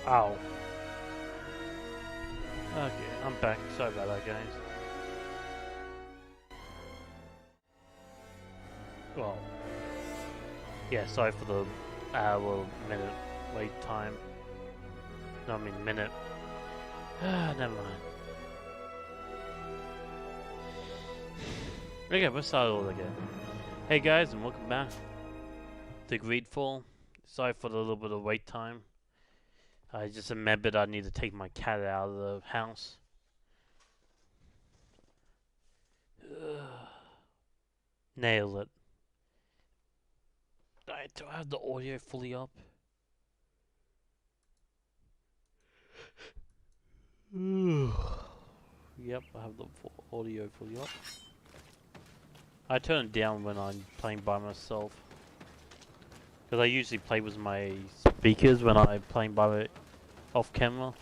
Ow. Okay, I'm back. Sorry about that, guys. Well, yeah, sorry for the hour, minute wait time. No, I mean minute. Never mind. Okay, we'll start all again. Hey guys, and welcome back to Greedfall. Sorry for the little bit of wait time. I just remembered I need to take my cat out of the house. Nailed it. Do I have the audio fully up? Yep, I have the audio fully up. I turn it down when I'm playing by myself. Because I usually play with my speakers when I'm playing by off camera.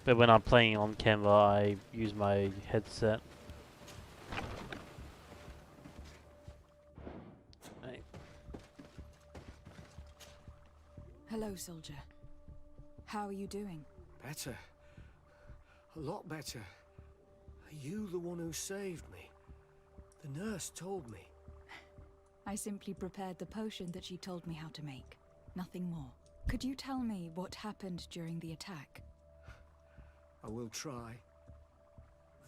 But when I'm playing on camera, I use my headset. Right. Hello, soldier. How are you doing? Better. A lot better. Are you the one who saved me? The nurse told me. I simply prepared the potion that she told me how to make. Nothing more. Could you tell me what happened during the attack? I will try.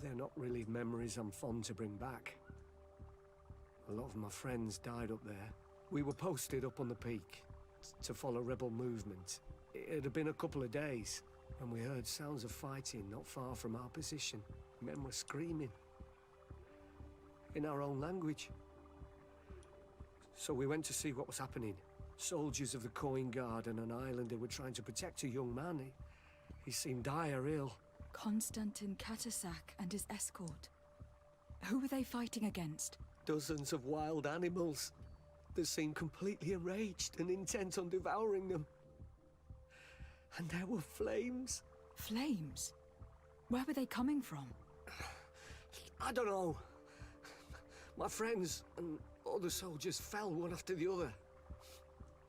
They're not really memories I'm fond to bring back. A lot of my friends died up there. We were posted up on the peak to follow rebel movement. It had been a couple of days when we heard sounds of fighting not far from our position. Men were screaming in our own language. So we went to see what was happening. Soldiers of the Coin Guard and an islander were trying to protect a young man. He seemed dire ill. Konstantin Katasak and his escort. Who were they fighting against? Dozens of wild animals. They seemed completely enraged and intent on devouring them. And there were flames. Flames? Where were they coming from? I don't know. My friends and other soldiers fell one after the other.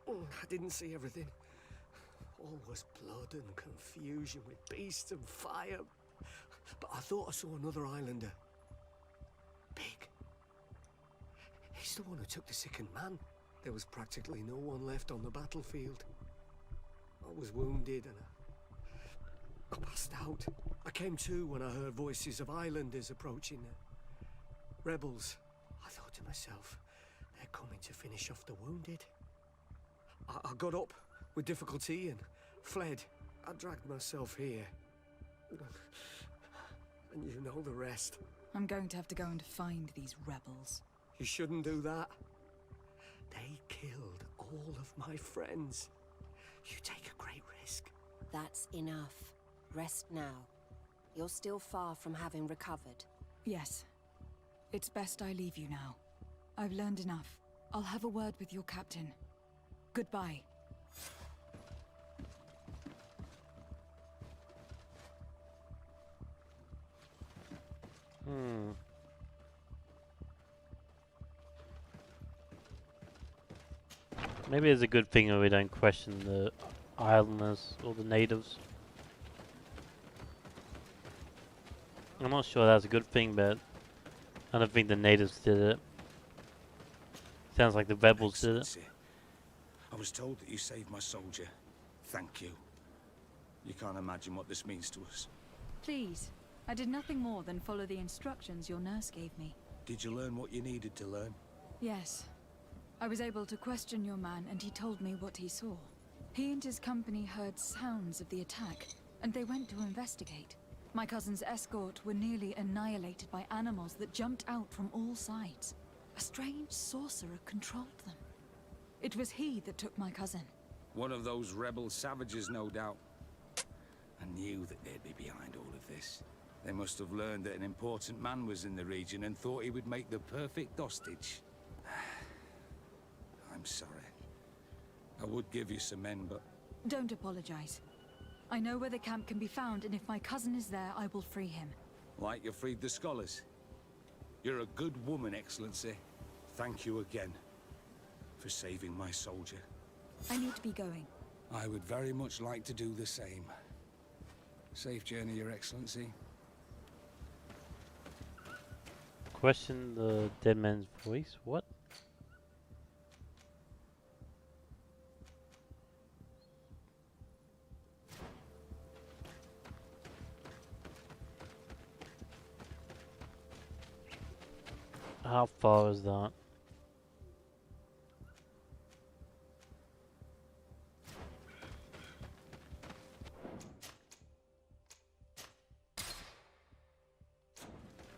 I didn't see everything. All was blood and confusion with beasts and fire. But I thought I saw another islander. Big. He's the one who took the sickened man. There was practically no one left on the battlefield. I was wounded and I passed out. I came to when I heard voices of islanders approaching. Rebels. I thought to myself, they're coming to finish off the wounded. I got up with difficulty and fled. I dragged myself here. And you know the rest. I'm going to have to go and find these rebels. You shouldn't do that. They killed all of my friends. You take a great risk. That's enough. Rest now. You're still far from having recovered. Yes. It's best I leave you now. I've learned enough. I'll have a word with your captain. Goodbye. Maybe it's a good thing that we don't question the islanders or the natives. I'm not sure that's a good thing, but I don't think the natives did it. Sounds like the rebels did it. Excellency, I was told that you saved my soldier. Thank you. You can't imagine what this means to us. Please. I did nothing more than follow the instructions your nurse gave me. Did you learn what you needed to learn? Yes. I was able to question your man, and he told me what he saw. He and his company heard sounds of the attack, and they went to investigate. My cousin's escort were nearly annihilated by animals that jumped out from all sides. A strange sorcerer controlled them. It was he that took my cousin. One of those rebel savages, no doubt. I knew that they'd be behind all of this. They must have learned that an important man was in the region and thought he would make the perfect hostage. I'm sorry. I would give you some men, but... Don't apologize. I know where the camp can be found, and if my cousin is there, I will free him. Like you freed the scholars. You're a good woman, Excellency. Thank you again for saving my soldier. I need to be going. I would very much like to do the same. Safe journey, Your Excellency. Question the dead man's voice? What? How far is that?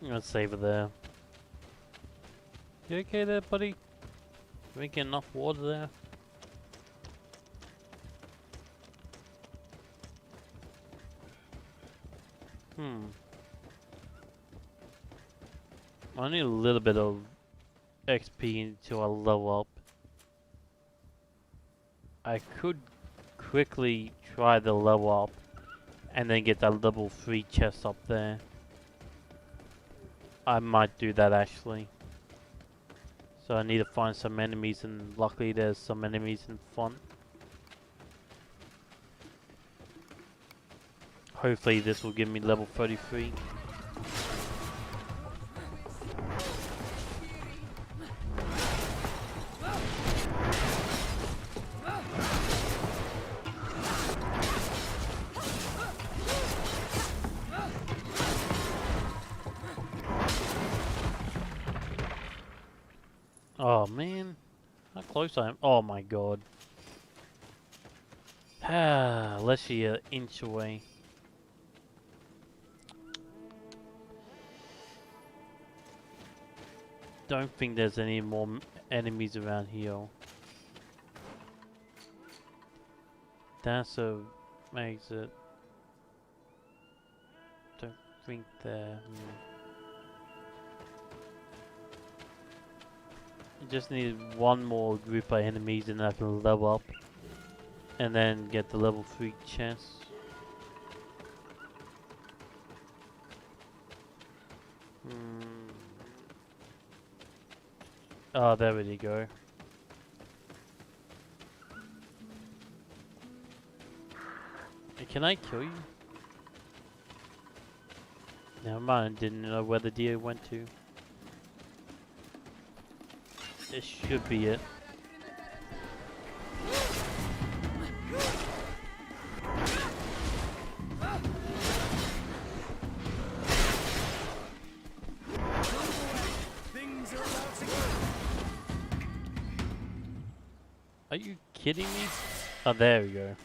I'm gonna save it there. You okay there, buddy? Drinking enough water there? I need a little bit of XP until I level up. I could quickly try the level up and then get that level 3 chest up there. I might do that actually. So I need to find some enemies, and luckily there's some enemies in front. Hopefully this will give me level 33. Oh man, how close I am. Oh my god. Literally an inch away. Don't think there's any more enemies around here. That's a exit. Don't think there. Just need one more group of enemies and I can level up and then get the level 3 chest. Oh, there we go. Can I kill you? Never mind, didn't know where the deer went to. This should be it. Are you kidding me? Oh, there we go.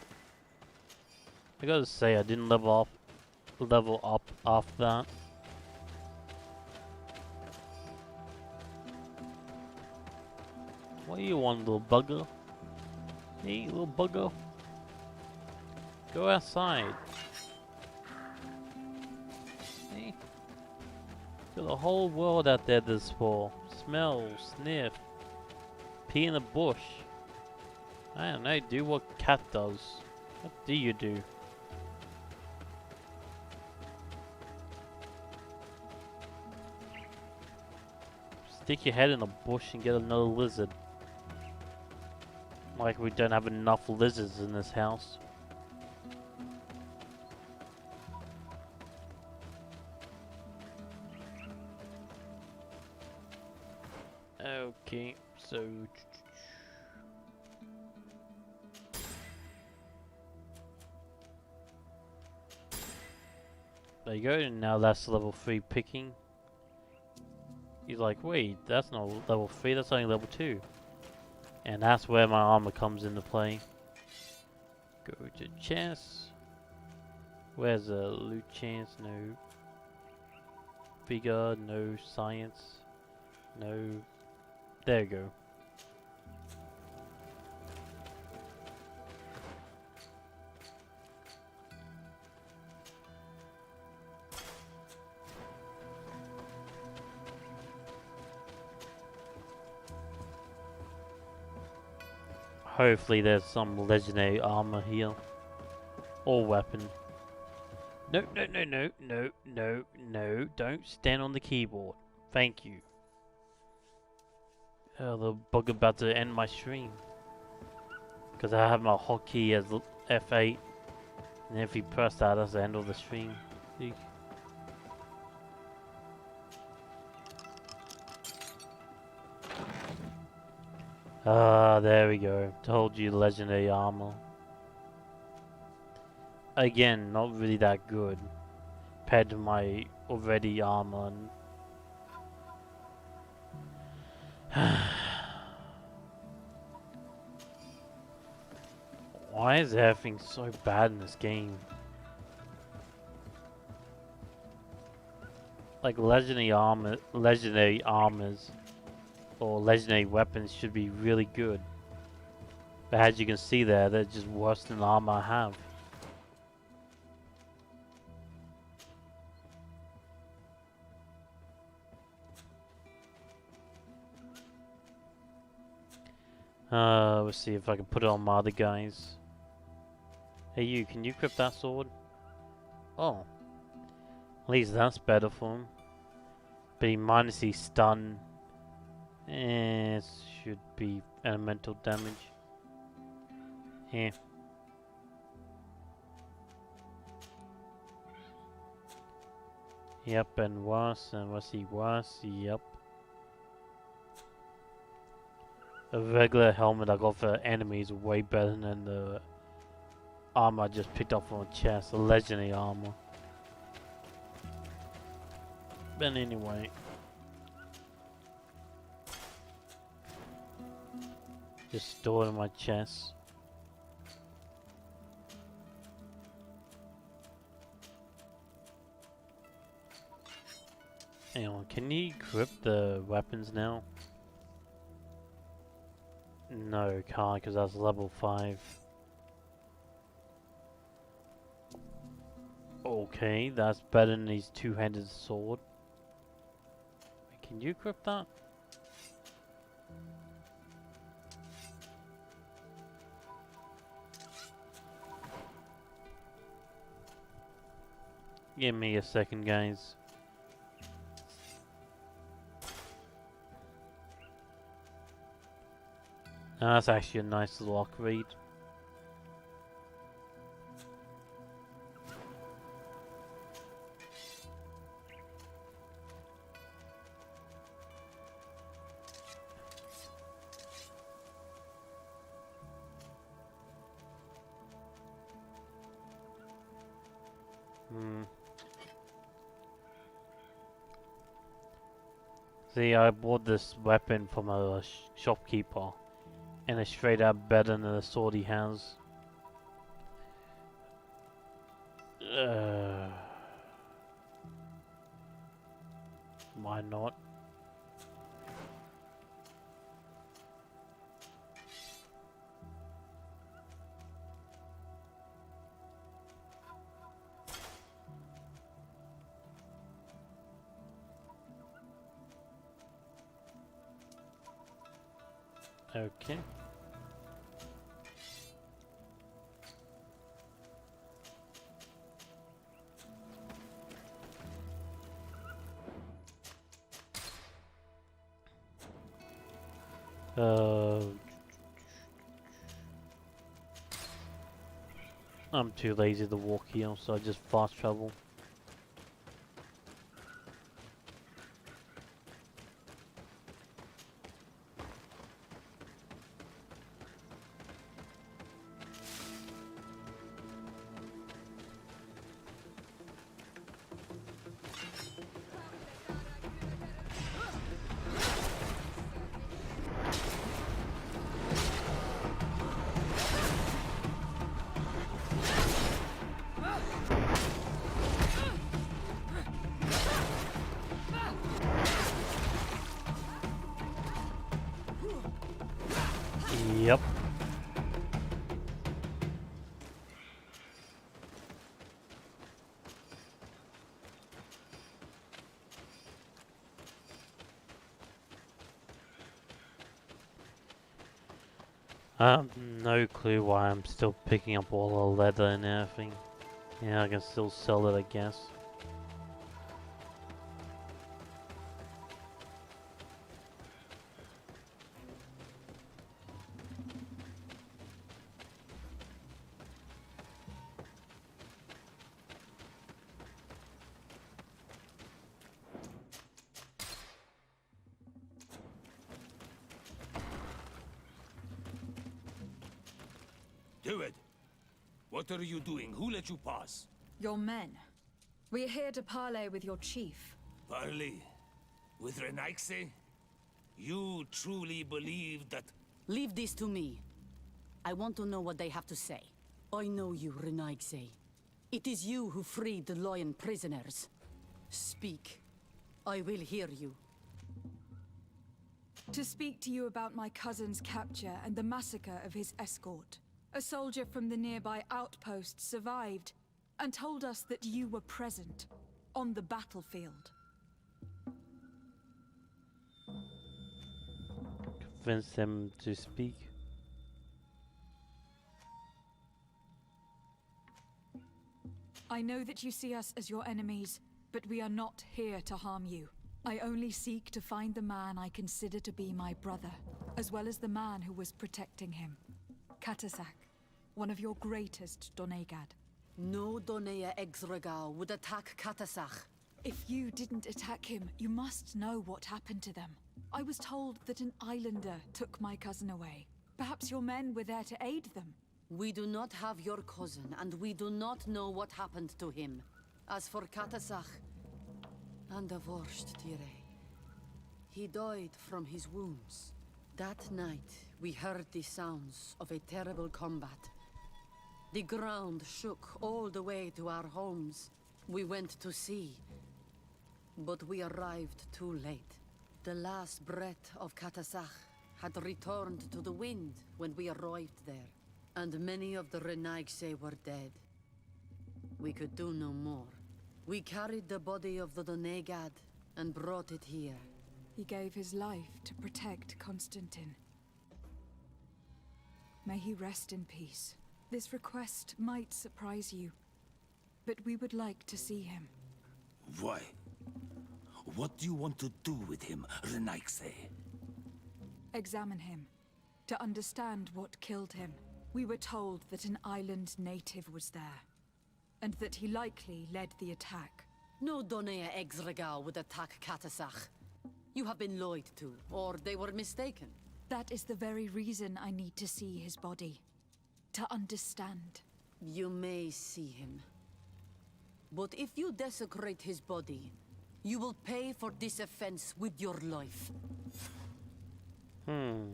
I gotta say, I didn't level up after that. What do you want, little bugger? Hey, little bugger. Go outside. Hey. Got the whole world out there this fall. Smell, sniff, pee in the bush. I don't know, do what cat does. What do you do? Stick your head in a bush and get another lizard. Like we don't have enough lizards in this house. Okay, so there you go, and now that's level 3 picking. He's like, wait, that's not level 3, that's only level 2. And that's where my armor comes into play. Go to chest. Where's the loot chance? No. Figure, no. Science, no. There you go. Hopefully there's some legendary armor here. Or weapon. No, no, no, no, no, no, no. Don't stand on the keyboard. Thank you. Oh, the bug about to end my stream. Because I have my hotkey as F8. And if you press that, that's the end of the stream. See? Ah, there we go. Told you legendary armor. Again, not really that good. Compared to my already armor. Why is everything so bad in this game? Like legendary armors, or legendary weapons should be really good. But as you can see there, they're just worse than the armor I have. Let's see if I can put it on my other guys. Hey you, can you equip that sword? Oh. At least that's better for him. But he minus his stun. It should be elemental damage. Yeah. Yep, and worse, and was he worse? Yep. A regular helmet I got for enemies is way better than the armor I just picked up from a chest, a legendary armor. But anyway. Just store it in my chest. Hang on, can you equip the weapons now? No, can't, because that's level 5. Okay, that's better than his two-handed sword. Can you equip that? Give me a second, guys. That's actually a nice little upgrade. See, I bought this weapon from a shopkeeper, and it's straight up better than the sword he has. Why not? Okay. I'm too lazy to walk here, so I just fast travel. Yep. I have no clue why I'm still picking up all the leather and everything. Yeah, I can still sell it, I guess. Do it. What are you doing? Who let you pass? Your men. We're here to parley with your chief. Parley? With Renaigse? You truly believe that... Leave this to me. I want to know what they have to say. I know you, Renaigse. It is you who freed the Loyan prisoners. Speak. I will hear you. To speak to you about my cousin's capture and the massacre of his escort. A soldier from the nearby outpost survived and told us that you were present on the battlefield. Convince them to speak. I know that you see us as your enemies, but we are not here to harm you. I only seek to find the man I consider to be my brother, as well as the man who was protecting him. Katasak, one of your greatest Donegad. No Donea Exregao would attack Katasach. If you didn't attack him, you must know what happened to them. I was told that an islander took my cousin away. Perhaps your men were there to aid them. We do not have your cousin, and we do not know what happened to him. As for Katasach, and the worst, Tire, he died from his wounds. That night, we heard the sounds of a terrible combat. The ground shook all the way to our homes. We went to see, but we arrived too late. The last breath of Katasach had returned to the wind when we arrived there, and many of the Renaigse were dead. We could do no more. We carried the body of the Donegad and brought it here. He gave his life to protect Constantin. May he rest in peace. This request might surprise you, but we would like to see him. Why? What do you want to do with him, Renaigse? Examine him, to understand what killed him. We were told that an island native was there, and that he likely led the attack. No Donea Exregao would attack Katasach. You have been lied to, or they were mistaken. That is the very reason I need to see his body. To understand. You may see him. But if you desecrate his body, you will pay for this offense with your life. Now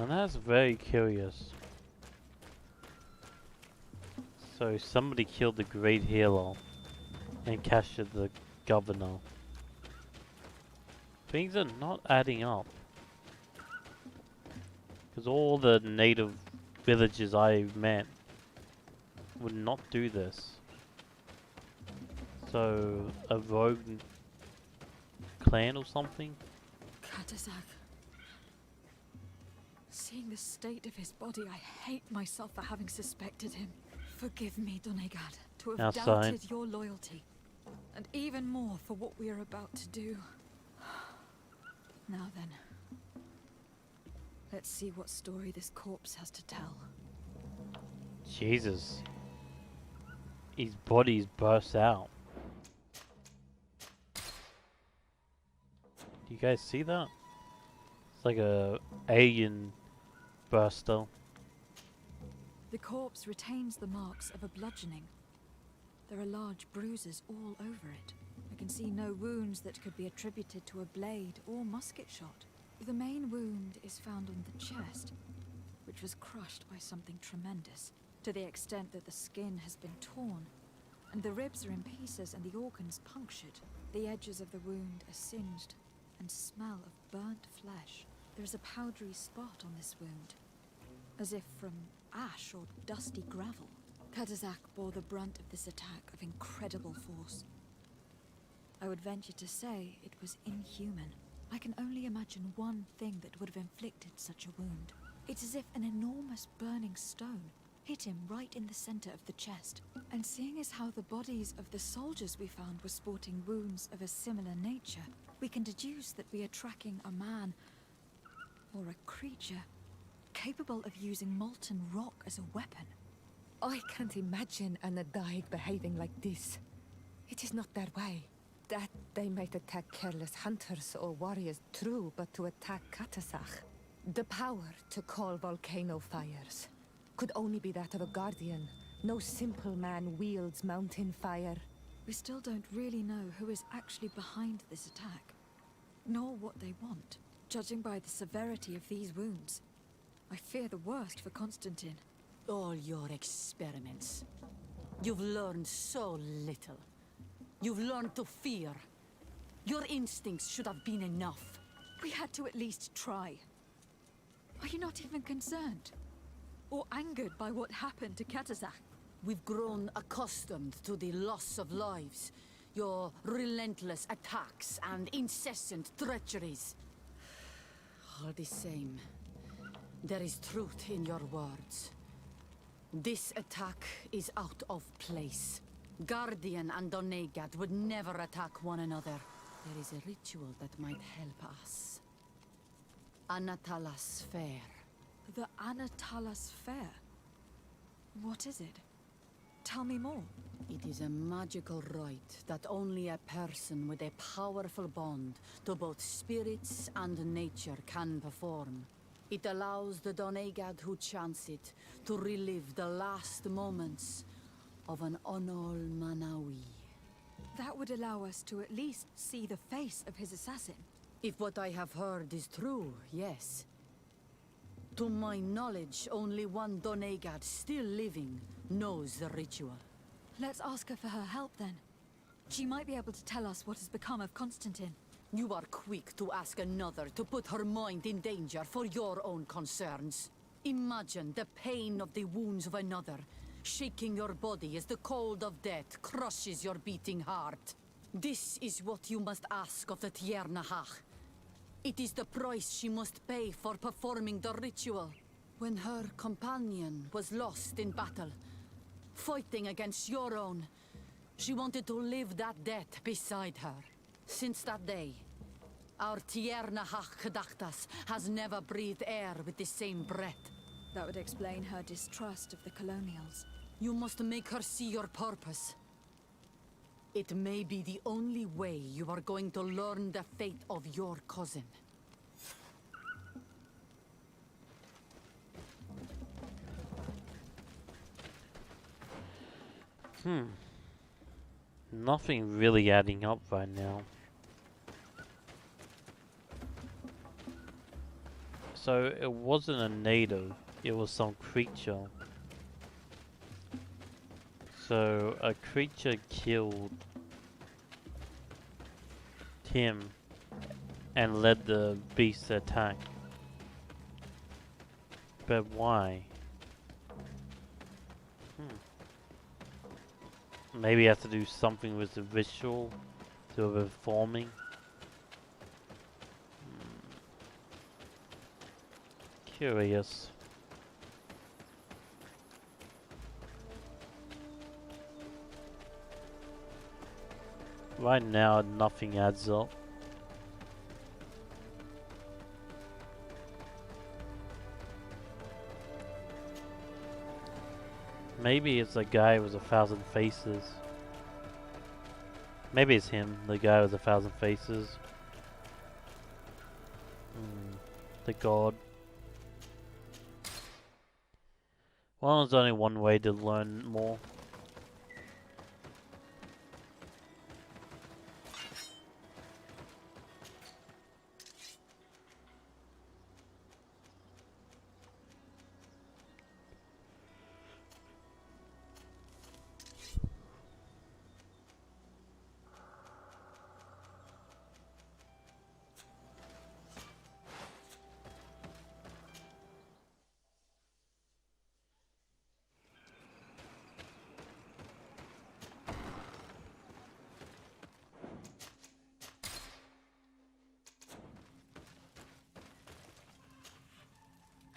that's very curious. So somebody killed the great healer and captured the governor. Things are not adding up. Because all the native villages I met would not do this. So a rogue clan or something? Katasak. Seeing the state of his body, I hate myself for having suspected him. Forgive me, Donegad, to have Outside. doubted your loyalty. And even more for what we are about to do. Now then. Let's see what story this corpse has to tell. Jesus. His body's burst out. Do you guys see that? It's like a alien burster. The corpse retains the marks of a bludgeoning. There are large bruises all over it. I can see no wounds that could be attributed to a blade or musket shot. The main wound is found on the chest, which was crushed by something tremendous, to the extent that the skin has been torn, and the ribs are in pieces and the organs punctured. The edges of the wound are singed and smell of burnt flesh. There is a powdery spot on this wound, as if from ash or dusty gravel. Katasak bore the brunt of this attack of incredible force. I would venture to say it was inhuman. I can only imagine one thing that would have inflicted such a wound. It's as if an enormous burning stone hit him right in the center of the chest. And seeing as how the bodies of the soldiers we found were sporting wounds of a similar nature, we can deduce that we are tracking a man or a creature capable of using molten rock as a weapon. I can't imagine an Adaig behaving like this. It is not their way. That they might attack careless hunters or warriors, true, but to attack Katasach. The power to call volcano fires could only be that of a guardian. No simple man wields mountain fire. We still don't really know who is actually behind this attack, nor what they want. Judging by the severity of these wounds, I fear the worst for Constantine. All your experiments. You've learned so little. You've learned to fear. Your instincts should have been enough. We had to at least try. Are you not even concerned? Or angered by what happened to Katazak? We've grown accustomed to the loss of lives, your relentless attacks and incessant treacheries. All the same, there is truth in your words. This attack is out of place. Guardian and Donegad would never attack one another. There is a ritual that might help us. Anatalas Fair. The Anatalas Fair? What is it? Tell me more. It is a magical rite that only a person with a powerful bond to both spirits and nature can perform. It allows the Donegad who chants it to relive the last moments of an Onol Manawi. That would allow us to at least see the face of his assassin. If what I have heard is true, yes. To my knowledge, only one Donegad still living knows the ritual. Let's ask her for her help then. She might be able to tell us what has become of Constantine. You are quick to ask another to put her mind in danger for your own concerns. Imagine the pain of the wounds of another, shaking your body as the cold of death crushes your beating heart. This is what you must ask of the Tiernahach. It is the price she must pay for performing the ritual. When her companion was lost in battle, fighting against your own, she wanted to live that death beside her. Since that day, our Tiernahach Kadachtas has never breathed air with the same breath. That would explain her distrust of the colonials. You must make her see your purpose. It may be the only way you are going to learn the fate of your cousin. Nothing really adding up right now. So it wasn't a native, it was some creature. So a creature killed him and led the beast to attack. But why? Maybe it has to do something with the ritual to performing. Curious. Right now, nothing adds up. Maybe it's a guy with 1,000 faces. Maybe it's him, the guy with 1,000 faces. The god. Well, there's only one way to learn more.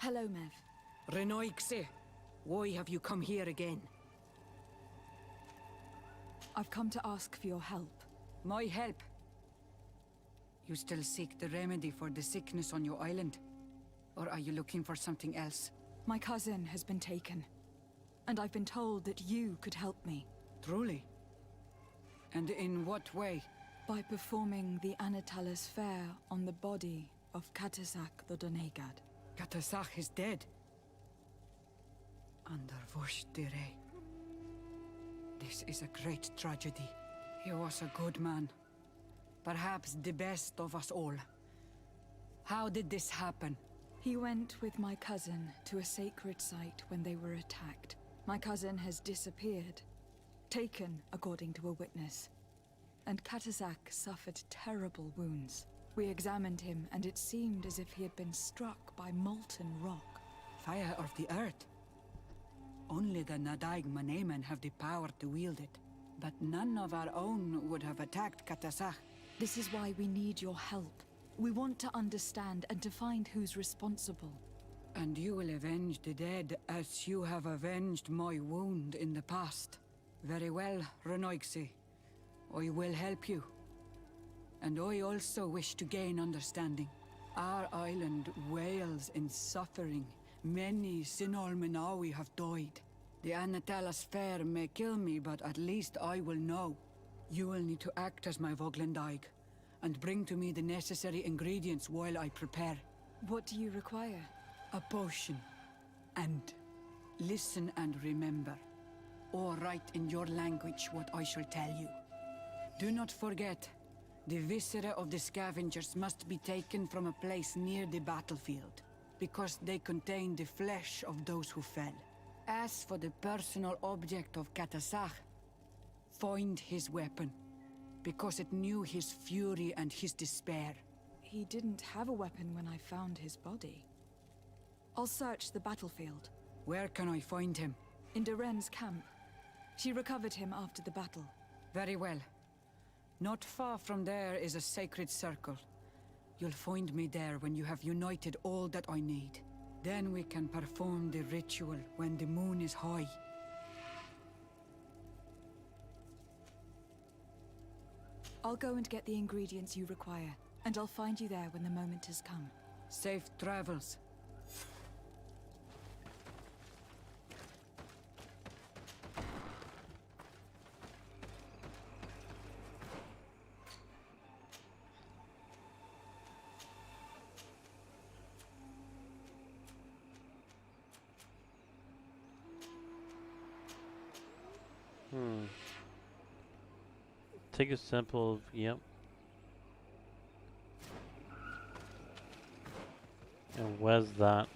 Hello, Mev. Renoixe, why have you come here again? I've come to ask for your help. My help? You still seek the remedy for the sickness on your island? Or are you looking for something else? My cousin has been taken, and I've been told that you could help me. Truly? And in what way? By performing the Anatalis Fair on the body of Katazak the Donegad. Katasach is dead. Under Voshtire. This is a great tragedy. He was a good man. Perhaps the best of us all. How did this happen? He went with my cousin to a sacred site when they were attacked. My cousin has disappeared. Taken, according to a witness. And Katasach suffered terrible wounds. We examined him, and it seemed as if he had been struck by molten rock. Fire of the earth. Only the Nadaig Manemen have the power to wield it. But none of our own would have attacked Katasach. This is why we need your help. We want to understand and to find who's responsible. And you will avenge the dead as you have avenged my wound in the past. Very well, Renoigsi. I will help you. And I also wish to gain understanding. Our island wails in suffering. Many Sinol Menawi have died. The Anatalas Fair may kill me, but at least I will know. You will need to act as my Voglendaig, and bring to me the necessary ingredients while I prepare. What do you require? A potion. And listen and remember, or write in your language what I shall tell you. Do not forget, the viscera of the scavengers must be taken from a place near the battlefield, because they contain the flesh of those who fell. As for the personal object of Katasach, find his weapon, because it knew his fury and his despair. He didn't have a weapon when I found his body. I'll search the battlefield. Where can I find him? In Duren's camp. She recovered him after the battle. Very well. Not far from there is a sacred circle. You'll find me there when you have united all that I need. Then we can perform the ritual when the moon is high. I'll go and get the ingredients you require, and I'll find you there when the moment has come. Safe travels. Take a sample of, yep. And where's that?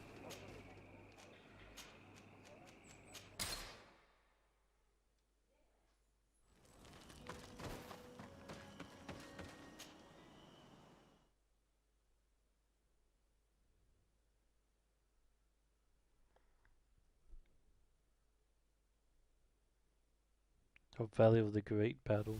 The Valley of the Great Battle.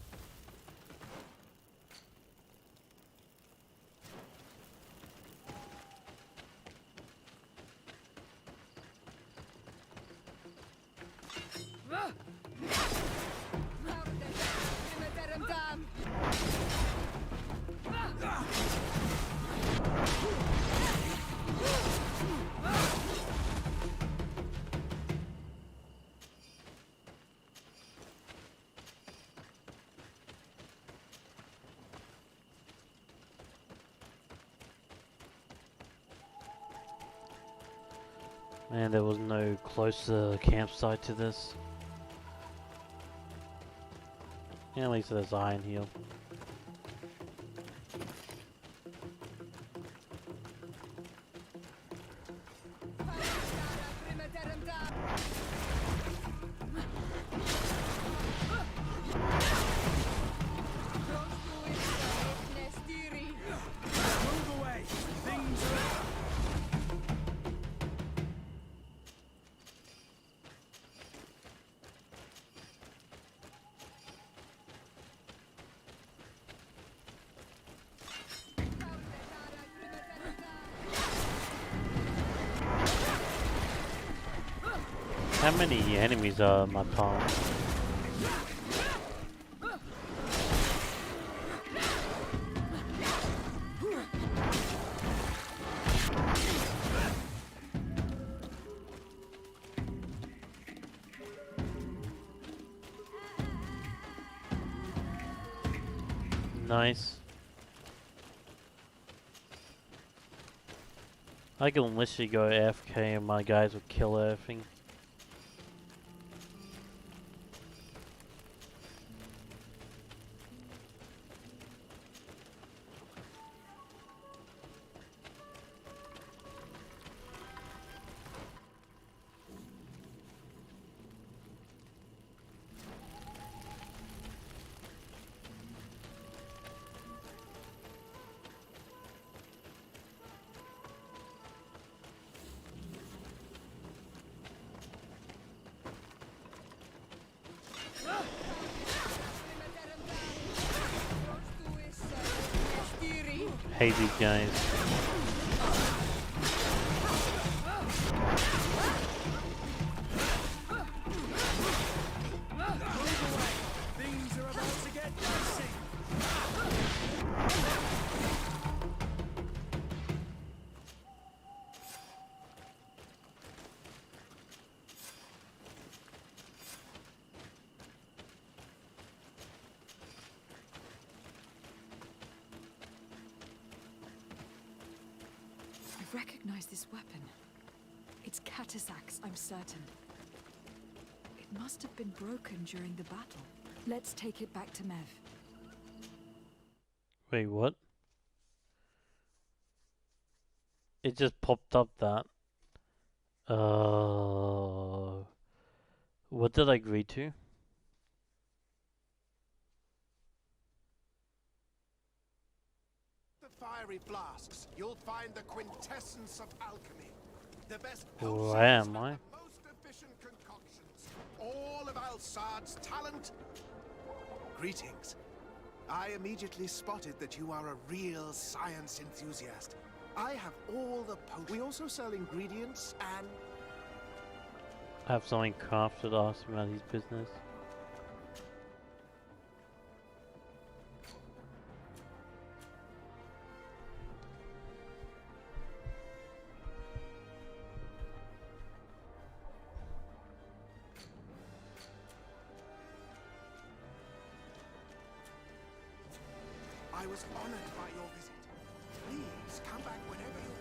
And there was no closer campsite to this. And at least there's Iron Heel. How many enemies are in my palm? Nice. I can literally go AFK and my guys will kill everything. Hate these guys. Things are about to get dicey. I recognize this weapon. It's Catasac's, I'm certain. It must have been broken during the battle. Let's take it back to Mev. Wait, what? It just popped up that. What did I agree to? The fiery flasks, you'll find the quintessence of alchemy. The best Where am I? the most efficient concoctions. All of Al-Sad's talent. Greetings. I immediately spotted that you are a real science enthusiast. I have all the We also sell ingredients and... I have something crafted, ask him about his business. I was honored by your visit. Please come back whenever you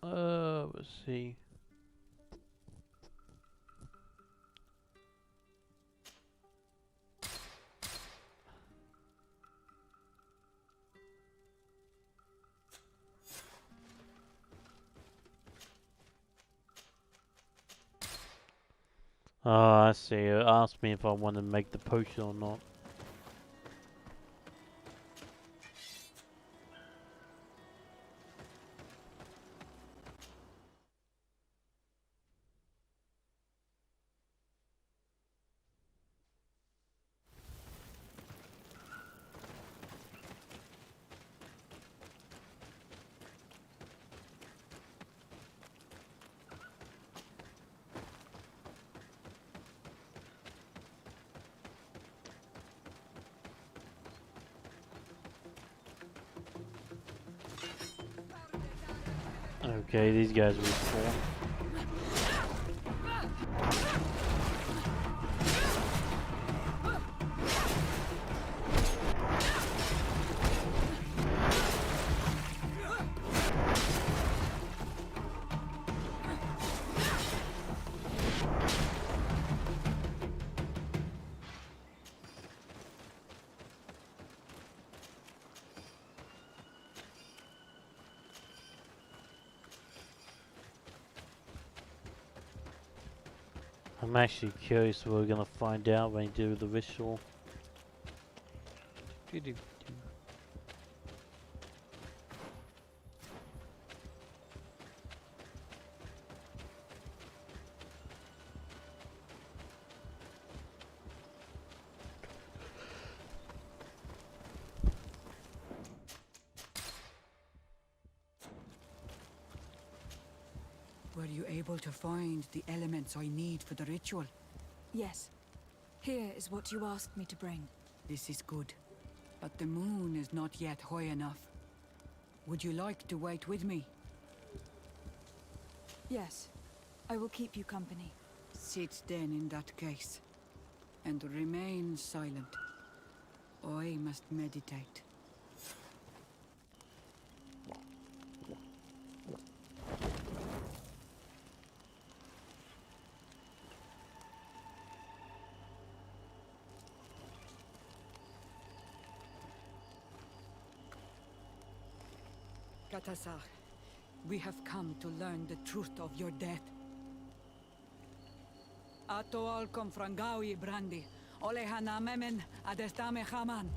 want. Let's see. Oh, I see. It asked me if I want to make the potion or not. Okay, these guys respawn. I'm actually curious what we're gonna find out when you do the ritual. Were you able to find the elements I need for the ritual? Yes. Here is what you asked me to bring. This is good. But the moon is not yet high enough. Would you like to wait with me? Yes. I will keep you company. Sit then in that case, and remain silent. I must meditate. Katasar, we have come to learn the truth of your death. Ato al confrangawi brandi, olehana memen adestame haman.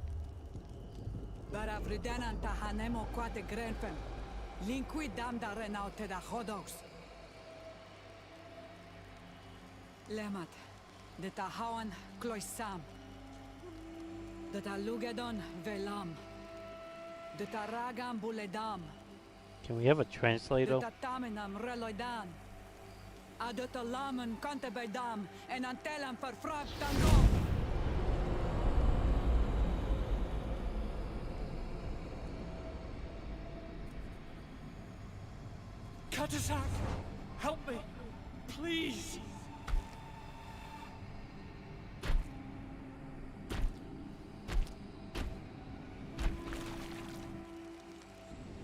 Baravridenan tahanemo quate grenfem, linqui damda renaute da hodos. Lemat, de tahawan kloisam, de talugedon velam, de taragam buledam. Can we have a translator? Tataminam reloidan. Adotalaman contebedam en antelam per frag tango. Katasak! Help me! Please!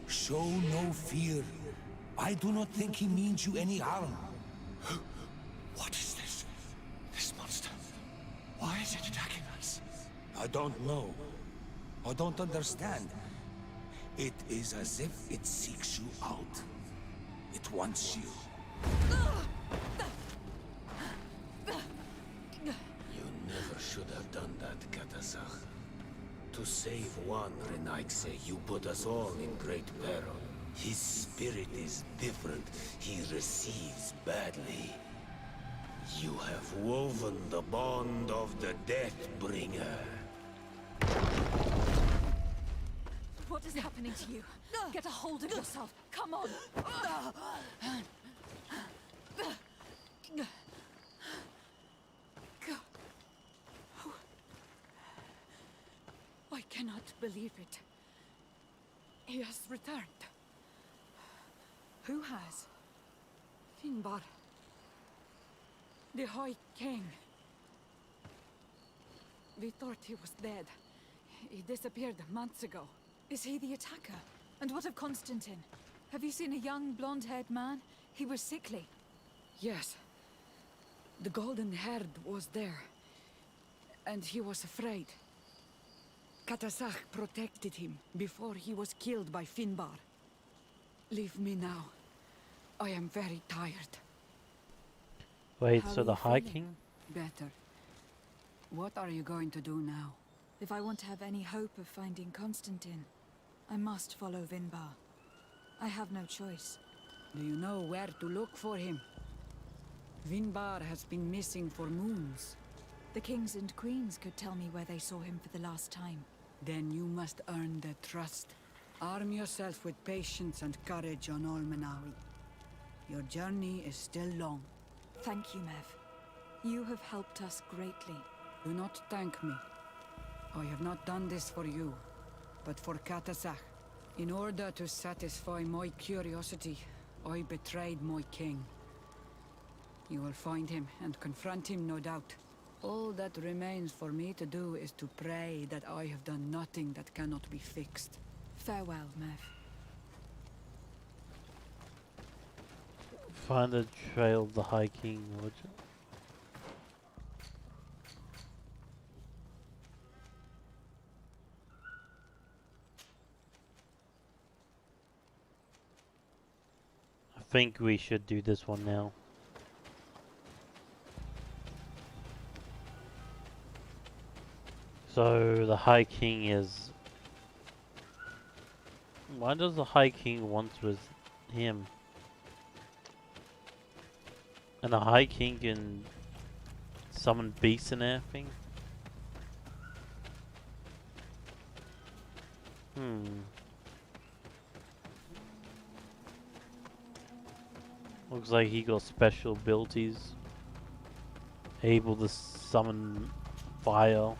Show no fear. I do not think he means you any harm. What is this? This monster? Why is it attacking us? I don't know. I don't understand. It is as if it seeks you out. It wants you. You never should have done that, Katasach. To save one, Renaikse, you put us all in great peril. His spirit is different. He receives badly. You have woven the bond of the Deathbringer. What is happening to you? Get a hold of yourself. Come on. I cannot believe it. He has returned. Who has? Finbar. The High King. We thought he was dead. He disappeared months ago. Is he the attacker? And what of Constantine? Have you seen a young, blonde-haired man? He was sickly. Yes. The golden-haired was there. And he was afraid. Katasach protected him before he was killed by Finbar. Leave me now. I am very tired. Wait, How so are the you High feeling? King? Better. What are you going to do now? If I want to have any hope of finding Constantine, I must follow Vinbar. I have no choice. Do you know where to look for him? Vinbar has been missing for moons. The kings and queens could tell me where they saw him for the last time. Then you must earn their trust. Arm yourself with patience and courage on Olmenawi. Your journey is still long. Thank you, Mev. You have helped us greatly. Do not thank me. I have not done this for you, but for Katasach. In order to satisfy my curiosity, I betrayed my king. You will find him and confront him, no doubt. All that remains for me to do is to pray that I have done nothing that cannot be fixed. Farewell, Mev. Find the trail of the High King, would you? I think we should do this one now. So the High King is... Why does the High King want with him? And the High King can summon beasts and everything? Looks like he got special abilities. Able to summon fire.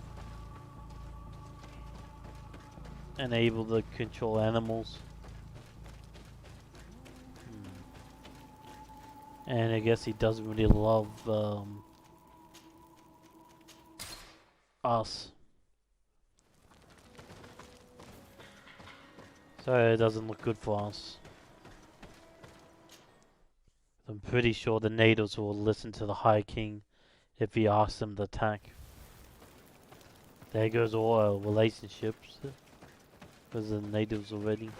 And able to control animals. And I guess he doesn't really love us. So it doesn't look good for us. I'm pretty sure the natives will listen to the High King if he asks them to attack. There goes all our relationships. Because the natives already.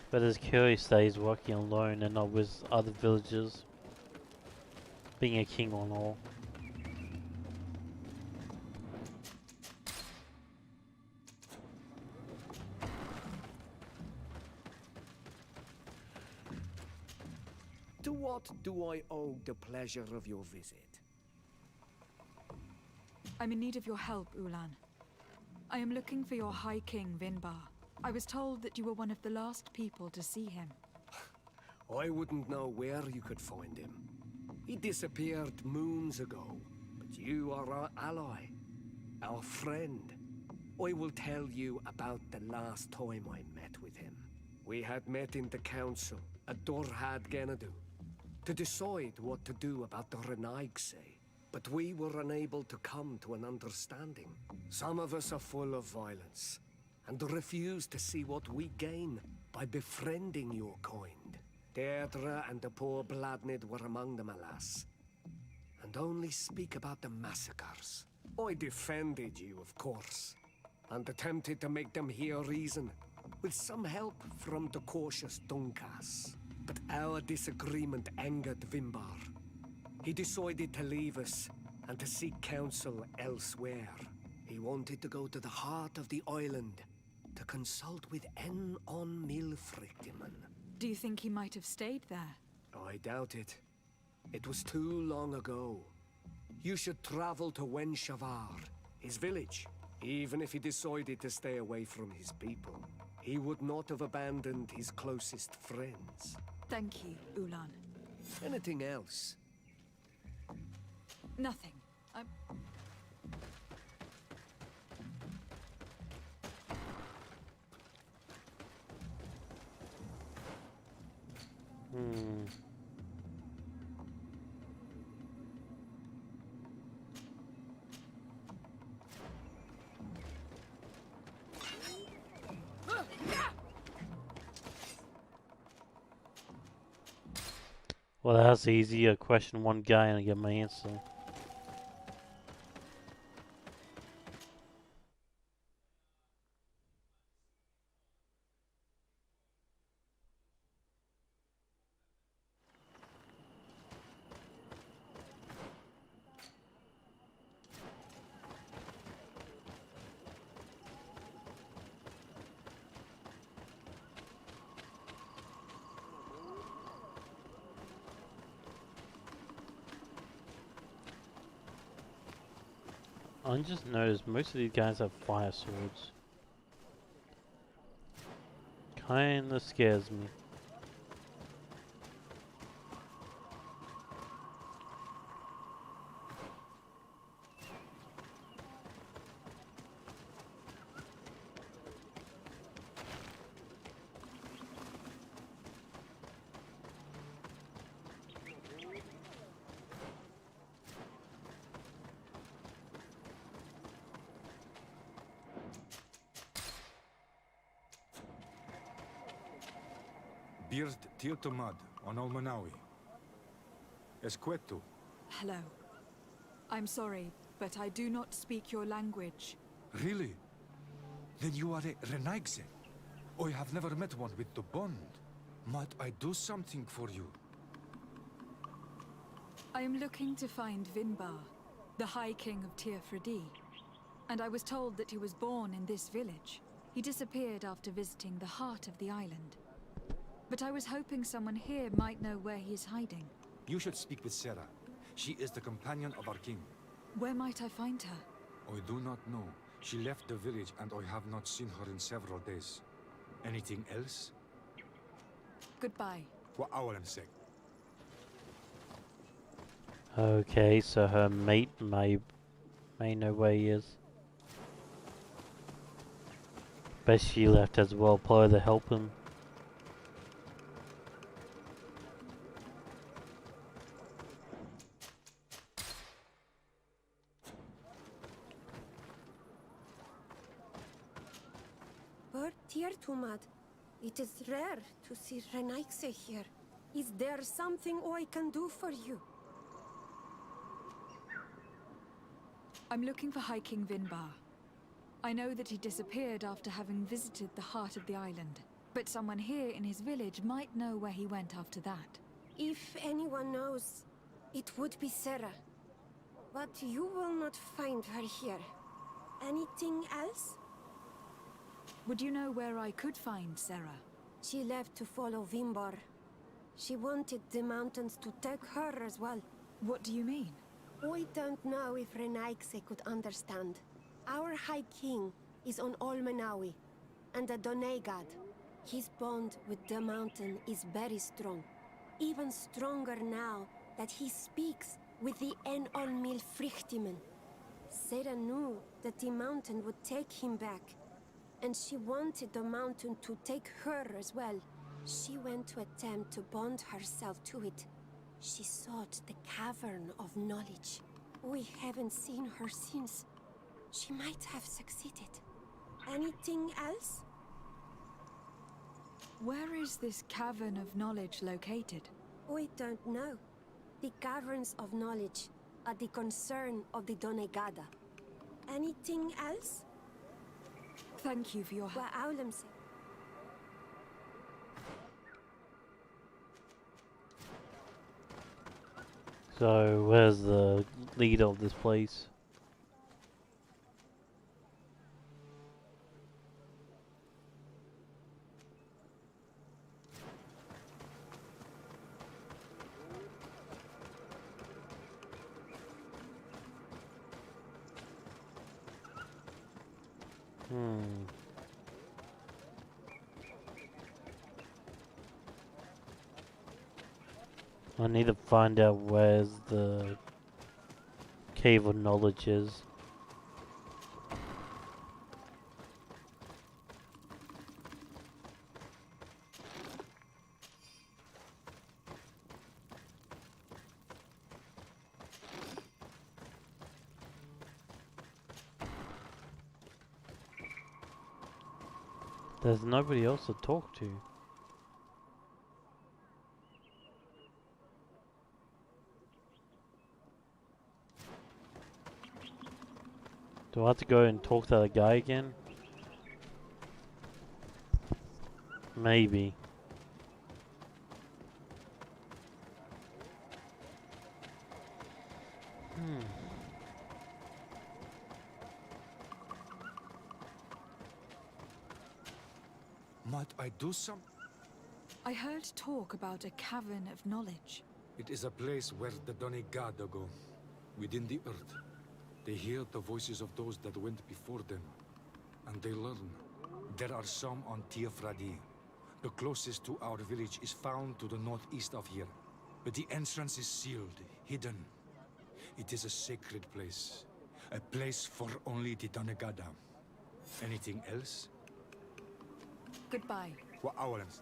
But it's curious that he's working alone and not with other villagers. Being a king on all. To what do I owe the pleasure of your visit? I'm in need of your help, Ulan. I am looking for your High King, Vinbar. I was told that you were one of the last people to see him. I wouldn't know where you could find him. He disappeared moons ago, but you are our ally, our friend. I will tell you about the last time I met with him. We had met in the council at Dorhad Genadu to decide what to do about the Renaigse, but we were unable to come to an understanding. Some of us are full of violence and refuse to see what we gain by befriending your kind. Deirdre and the poor Bladnid were among them, alas, and only speak about the massacres. I defended you, of course, and attempted to make them hear reason, with some help from the cautious Dunkas. But our disagreement angered Vimbar. He decided to leave us and to seek counsel elsewhere. He wanted to go to the heart of the island to consult with on Milfrictiman. Do you think he might have stayed there? I doubt it. It was too long ago. You should travel to Wenshavar, his village. Even if he decided to stay away from his people, he would not have abandoned his closest friends. Thank you, Ulan. Anything else? Nothing. Well, that's easy. I question one guy and I get my answer. I just noticed most of these guys have fire swords. Kinda scares me. Bird Tiltomad on Olmanawi. Esqueto. Hello. I'm sorry, but I do not speak your language. Really? Then you are a Renaigse. I have never met one with the bond. Might I do something for you? I am looking to find Vinbar, the High King of Tir-Fredi. And I was told that he was born in this village. He disappeared after visiting the heart of the island. But I was hoping someone here might know where he is hiding. You should speak with Sarah. She is the companion of our king. Where might I find her? I do not know. She left the village and I have not seen her in several days. Anything else? Goodbye. Okay, so her mate may know where he is. Bet she left as well, probably to help him. But dear Tumad, it is rare to see Renaikse here. Is there something I can do for you? I'm looking for High King Vinbar. I know that he disappeared after having visited the heart of the island, but someone here in his village might know where he went after that. If anyone knows, it would be Sarah. But you will not find her here. Anything else? Would you know where I could find Sarah? She left to follow Vimbar. She wanted the mountains to take her as well. What do you mean? I don't know if Renaikse could understand. Our High King is on Olmenawi, and the Donegad. His bond with the mountain is very strong. Even stronger now that he speaks with the En-Olmil Frichtimen. Sarah knew that the mountain would take him back, and she wanted the mountain to take her as well. She went to attempt to bond herself to it. She sought the Cavern of Knowledge. We haven't seen her since. She might have succeeded. Anything else? Where is this Cavern of Knowledge located? I don't know. The Caverns of Knowledge are the concern of the Donegada. Anything else? Thank you for your help. Wa'aulamse. So, where's the leader of this place? I need to find out where's the Cave of Knowledge is. There's nobody else to talk to. Do I have to go and talk to the guy again? Maybe. Might I do some? I heard talk about a Cavern of Knowledge. It is a place where the Donegada go, within the earth. They hear the voices of those that went before them, and they learn. There are some on Tiafradi. The closest to our village is found to the northeast of here, but the entrance is sealed, hidden. It is a sacred place, a place for only the Donegada. Anything else? Goodbye. Wa'aulamse.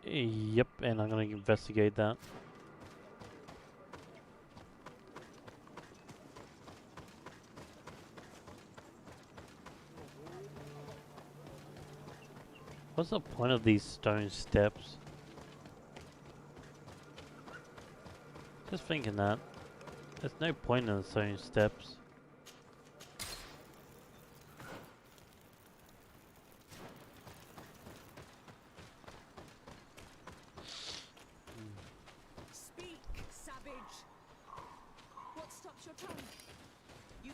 Yep, and I'm gonna investigate that. What's the point of these stone steps? Just thinking that. There's no point in the stone steps. Speak, savage. What stops your tongue? You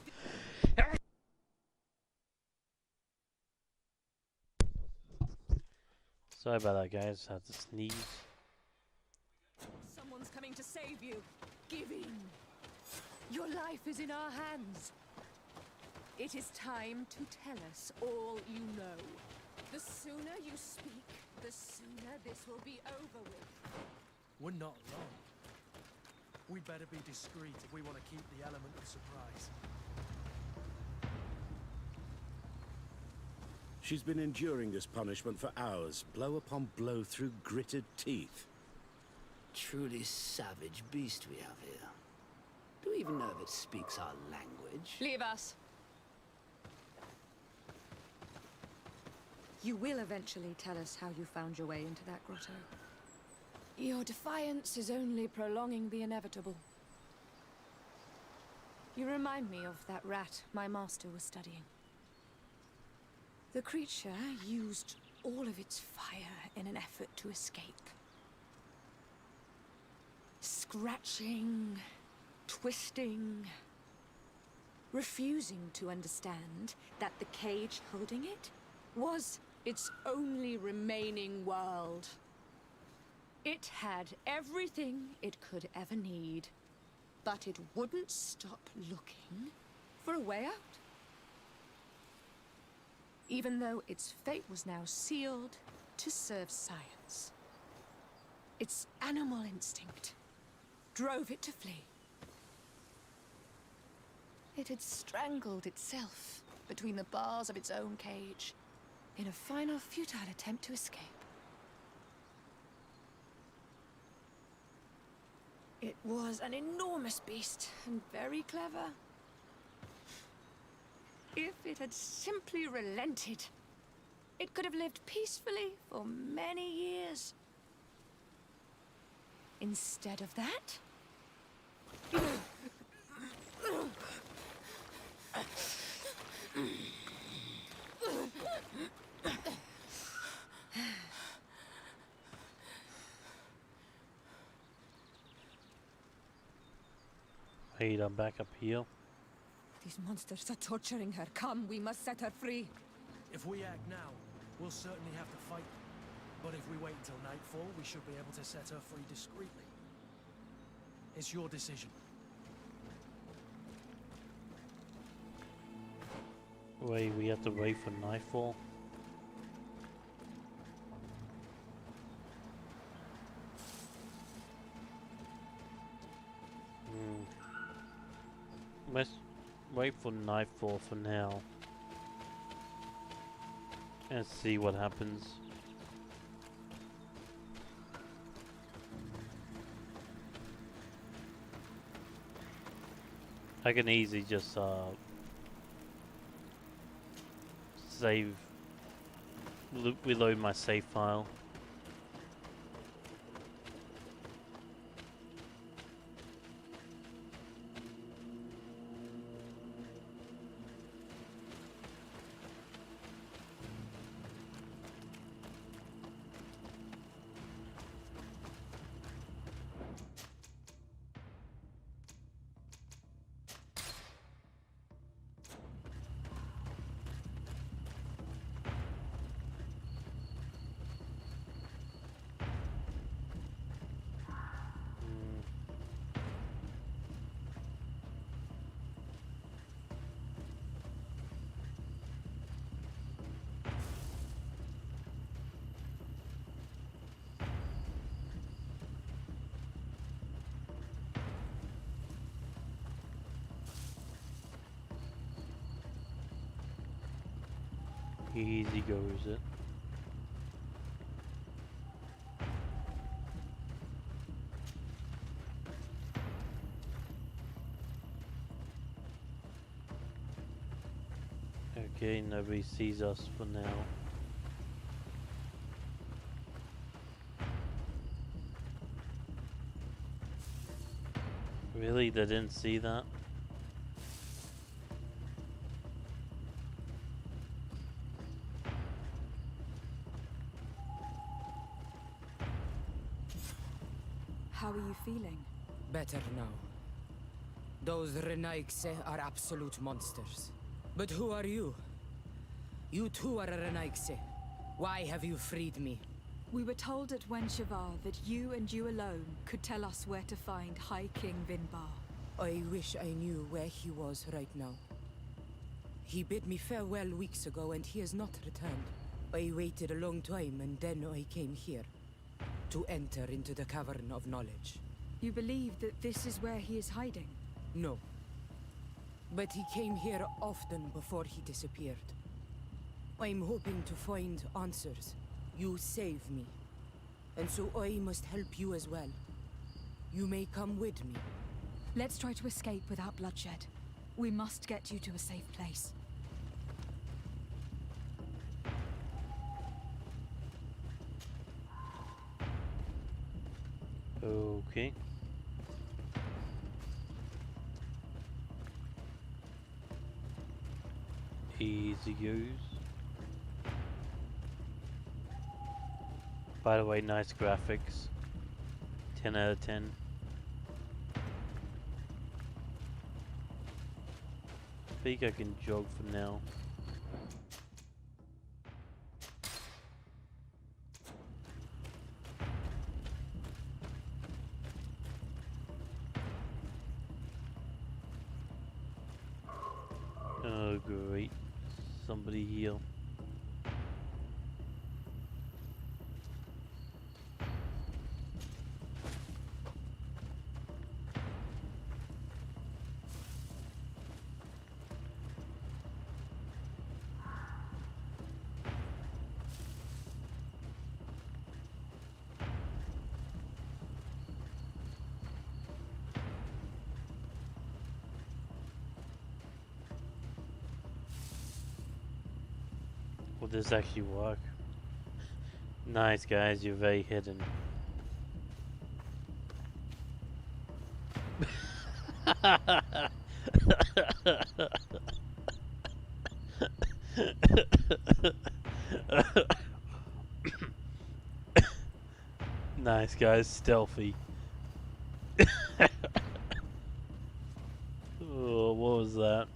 Sorry about that, guys. I had to sneeze. Someone's coming to save you. Give in. Your life is in our hands. It is time to tell us all you know. The sooner you speak, the sooner this will be over with. We're not long. We'd better be discreet if we want to keep the element of surprise. She's been enduring this punishment for hours, blow upon blow through gritted teeth. Truly savage beast we have here. Do we even know if it speaks our language? Leave us. You will eventually tell us how you found your way into that grotto. Your defiance is only prolonging the inevitable. You remind me of that rat my master was studying. The creature used all of its fire in an effort to escape. Scratching, twisting, refusing to understand that the cage holding it was its only remaining world. It had everything it could ever need, but it wouldn't stop looking for a way out. Even though its fate was now sealed to serve science. Its animal instinct drove it to flee. It had strangled itself between the bars of its own cage in a final futile attempt to escape. It was an enormous beast and very clever. If it had simply relented, it could have lived peacefully for many years. Instead of that, Wait, I'm back up here. these monsters are torturing her. Come, we must set her free. If we act now, we'll certainly have to fight them. But if we wait until nightfall, we should be able to set her free discreetly. It's your decision. Wait, we have to wait for nightfall? Let's wait for nightfall for now. And see what happens. I can easily just reload my save file. Easy goes it. Okay, nobody sees us for now. Really? They didn't see that? How are you feeling? Better now. Those Renaigse are absolute monsters. But who are you? You too are a Renaigse. Why have you freed me? We were told at Wenshavar that you and you alone could tell us where to find High King Vinbar. I wish I knew where he was right now. He bid me farewell weeks ago and he has not returned. I waited a long time and then I came here. To enter into the Cavern of Knowledge. You believe that this is where he is hiding? No. But he came here often before he disappeared. I'm hoping to find answers. You saved me. And so I must help you as well. You may come with me. Let's try to escape without bloodshed. We must get you to a safe place. Okay. Easy use. By the way, nice graphics. 10 out of 10. I think I can jog for now. Oh great, somebody heal. Will this actually work? Nice guys, you're very hidden. Nice guys, stealthy. Oh, what was that?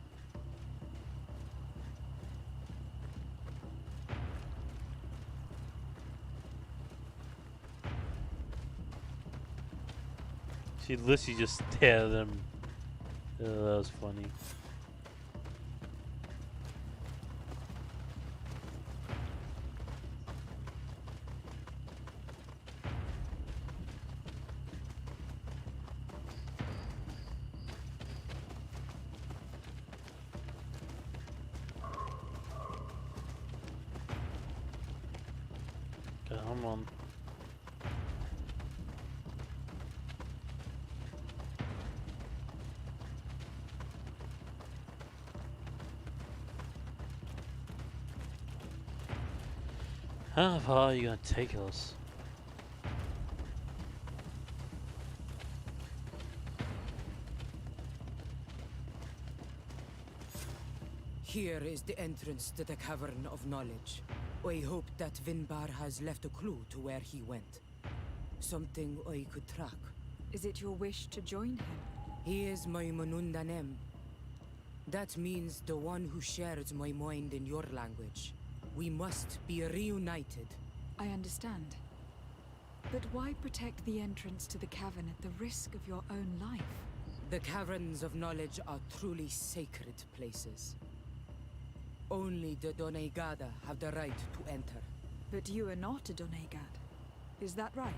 She literally just stared at him. Oh, that was funny. Come on. How far are you gonna take us? Here is the entrance to the Cavern of Knowledge. I hope that Vinbar has left a clue to where he went. Something I could track. Is it your wish to join him? He is my Manundanem. That means the one who shares my mind in your language. We must be reunited. I understand. But why protect the entrance to the cavern at the risk of your own life? The Caverns of Knowledge are truly sacred places. Only the Doneigada have the right to enter. But you are not a Doneigad. Is that right?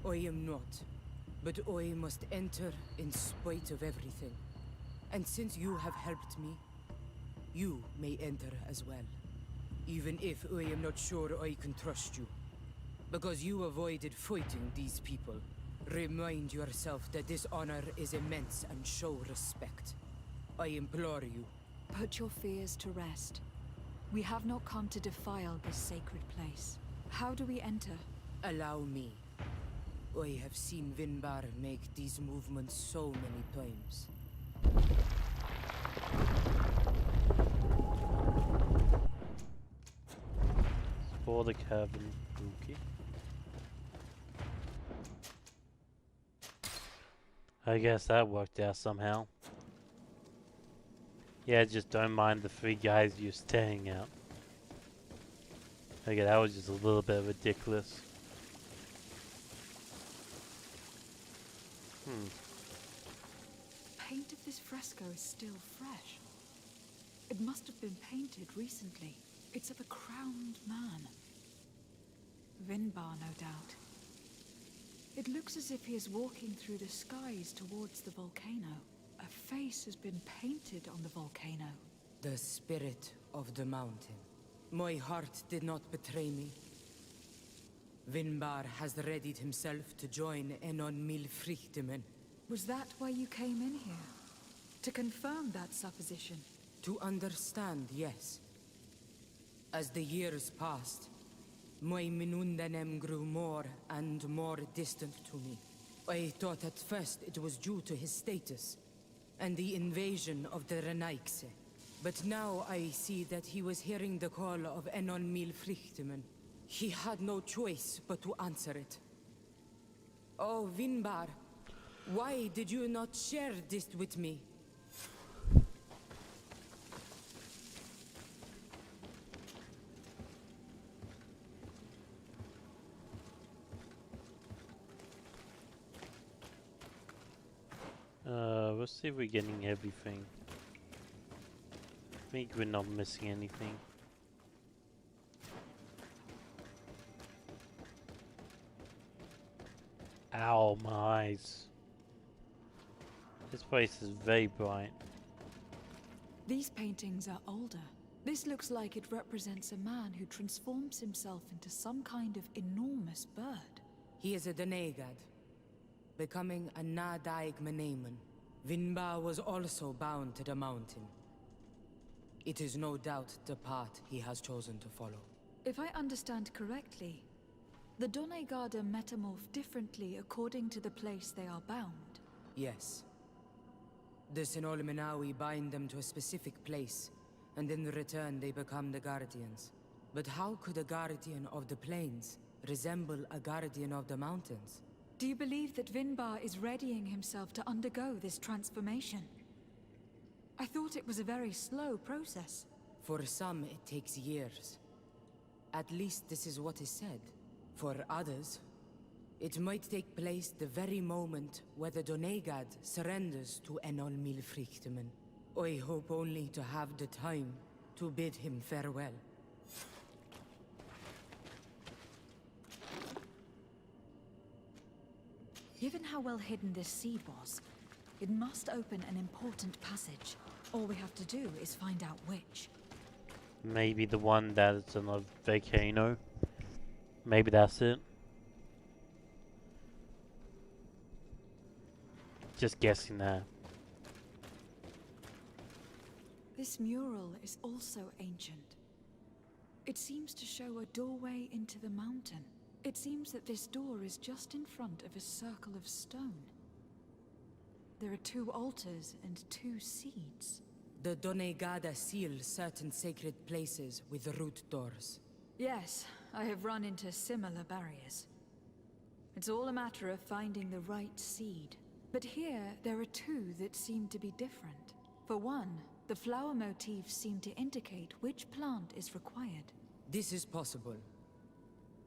I am not. But I must enter in spite of everything. And since you have helped me, you may enter as well. Even if I am not sure I can trust you. Because you avoided fighting these people. Remind yourself that this honor is immense and show respect. I implore you. Put your fears to rest. We have not come to defile this sacred place. How do we enter? Allow me. I have seen Vinbar make these movements so many times. For the cavern, okay. I guess that worked out somehow. Yeah, just don't mind the three guys you're staring at. Okay, that was just a little bit ridiculous. Paint of this fresco is still fresh. It must have been painted recently. It's of a crowned man. Vinbar, no doubt. It looks as if he is walking through the skies towards the volcano. A face has been painted on the volcano. The spirit of the mountain. My heart did not betray me. Vinbar has readied himself to join Enon Milfrichtemen. Was that why you came in here? To confirm that supposition? To understand, yes. As the years passed, my Minundanem grew more and more distant to me. I thought at first it was due to his status and the invasion of the Renaigse. But now I see that he was hearing the call of Enon Milfrichtemen. He had no choice but to answer it. Oh, Vinbar, why did you not share this with me? Let's see if we're getting everything. I think we're not missing anything. Ow, my eyes. This place is very bright. These paintings are older. This looks like it represents a man who transforms himself into some kind of enormous bird. He is a Denegad, becoming a Nadaig Meneman. Vinbar was also bound to the mountain. It is no doubt the path he has chosen to follow. If I understand correctly, the Donegada metamorph differently according to the place they are bound. Yes. The Sinolmenawi bind them to a specific place, and in return they become the Guardians. But how could a Guardian of the Plains resemble a Guardian of the Mountains? Do you believe that Vinbar is readying himself to undergo this transformation? I thought it was a very slow process. For some, it takes years. At least this is what is said. For others, it might take place the very moment where the Donegad surrenders to Enol Milfrichtemen. I hope only to have the time to bid him farewell. Given how well hidden this seed was, it must open an important passage. All we have to do is find out which. Maybe the one that's in a volcano. Maybe that's it. Just guessing there. This mural is also ancient. It seems to show a doorway into the mountain. It seems that this door is just in front of a circle of stone. There are 2 altars and 2 seeds. The Donegada seal certain sacred places with root doors. Yes, I have run into similar barriers. It's all a matter of finding the right seed. But here, there are 2 that seem to be different. For one, the flower motifs seem to indicate which plant is required. This is possible.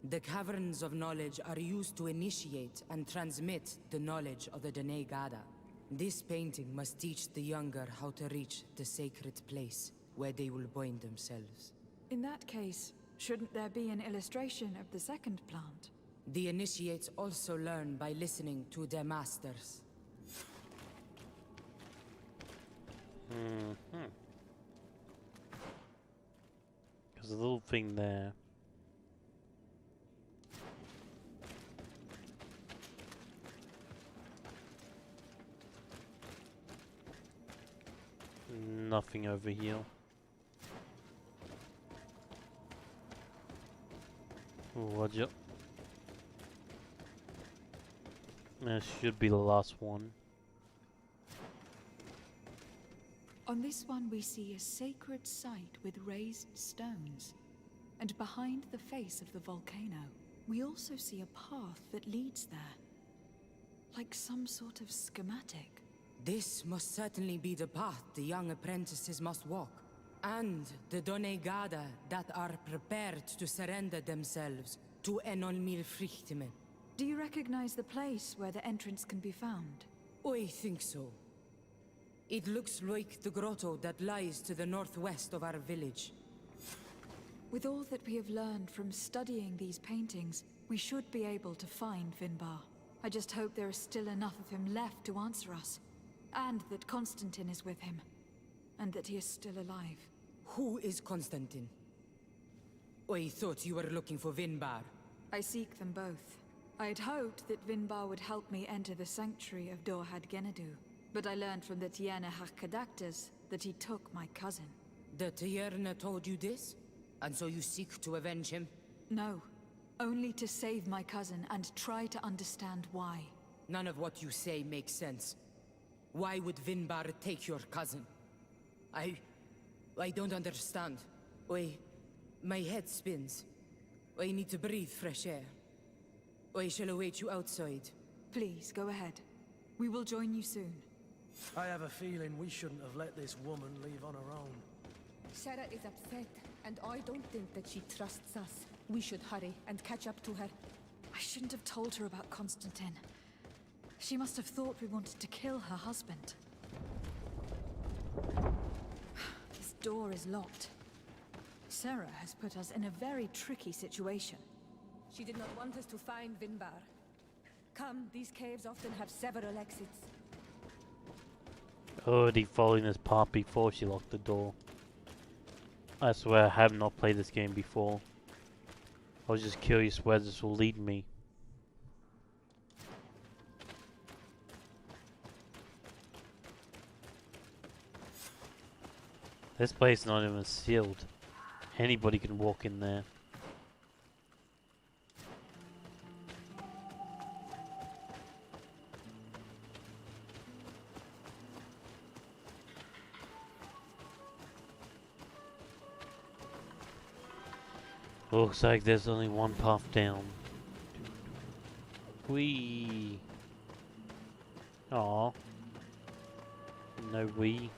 The Caverns of Knowledge are used to initiate and transmit the knowledge of the Donegada. This painting must teach the younger how to reach the sacred place where they will bind themselves. In that case, shouldn't there be an illustration of the second plant? The initiates also learn by listening to their masters. There's a little thing there. Nothing over here. Roger. That should be the last one. On this one we see a sacred site with raised stones. And behind the face of the volcano, we also see a path that leads there. Like some sort of schematic. This must certainly be the path the young apprentices must walk. And the Donegada that are prepared to surrender themselves to Enol Milfrichtemen. Do you recognize the place where the entrance can be found? I think so. It looks like the grotto that lies to the northwest of our village. With all that we have learned from studying these paintings, we should be able to find Vinbar. I just hope there is still enough of him left to answer us. And that Constantine is with him. And that he is still alive. Who is Constantine? I thought you were looking for Vinbar. I seek them both. I had hoped that Vinbar would help me enter the sanctuary of Dorhad Genadu. But I learned from the Tiana Hakadaktas that he took my cousin. The Tierna told you this? And so you seek to avenge him? No. Only to save my cousin and try to understand why. None of what you say makes sense. Why would Vinbar take your cousin? I don't understand. My head spins. I need to breathe fresh air. I shall await you outside. Please, go ahead. We will join you soon. I have a feeling we shouldn't have let this woman leave on her own. Sarah is upset, and I don't think that she trusts us. We should hurry and catch up to her. I shouldn't have told her about Constantine. She must have thought we wanted to kill her husband. This door is locked. Sarah has put us in a very tricky situation. She did not want us to find Vinbar. Come, these caves often have several exits. Already following this path before she locked the door. I swear I have not played this game before. I was just curious where this will lead me. This place is not even sealed. Anybody can walk in there. Looks like there's only one path down. Whee! Aw. No wee.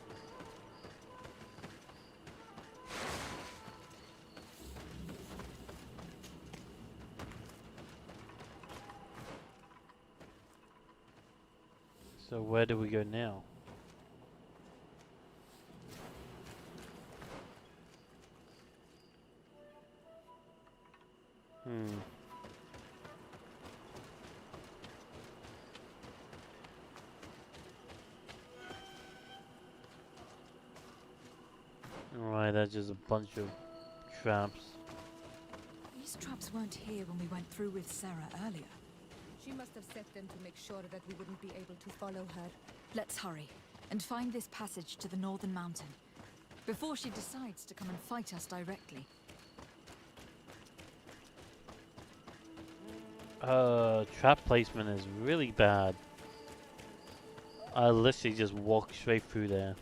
So where do we go now? Alright, that's just a bunch of traps. These traps weren't here when we went through with Sarah earlier. She must have set them to make sure that we wouldn't be able to follow her. Let's hurry and find this passage to the northern mountain before she decides to come and fight us directly. Trap placement is really bad. I literally just walked straight through there.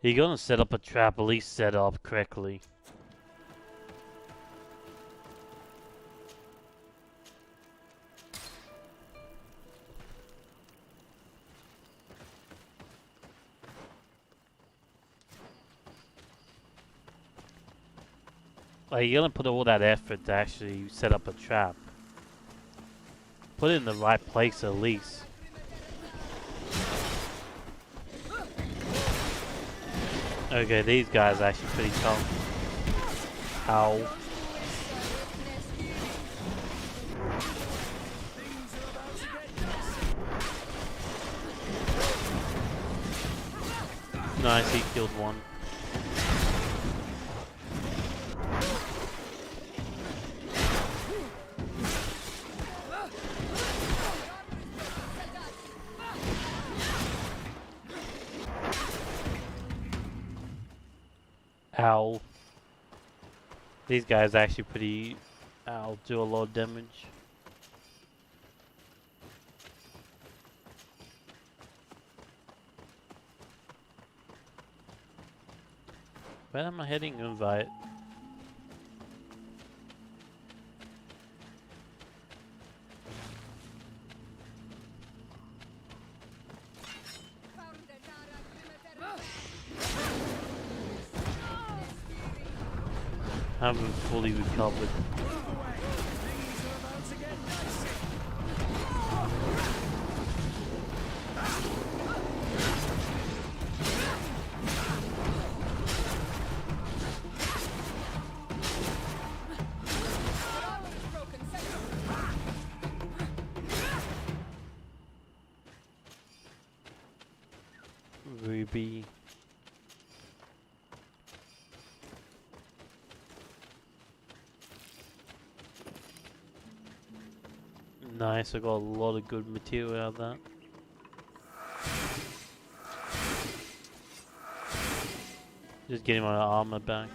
You're gonna set up a trap, at least set it up correctly. Like, you're gonna put all that effort to actually set up a trap. Put it in the right place at least. Okay, these guys are actually pretty tough. Ow. Nice, he killed one. Ow. These guys actually pretty... Ow, do a lot of damage. Where am I heading? Invite. Haven't fully recovered. creepy. Nice, I got a lot of good material out of that. Just getting my armor back.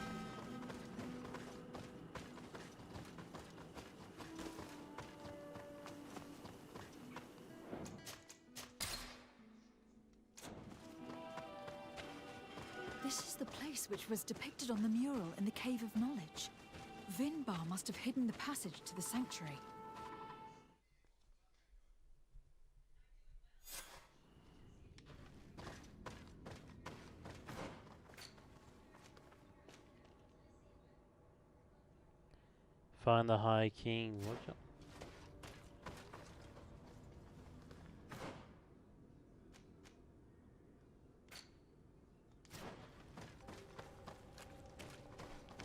This is the place which was depicted on the mural in the Cave of Knowledge. Vinbar must have hidden the passage to the sanctuary. Find the High King. Watch out.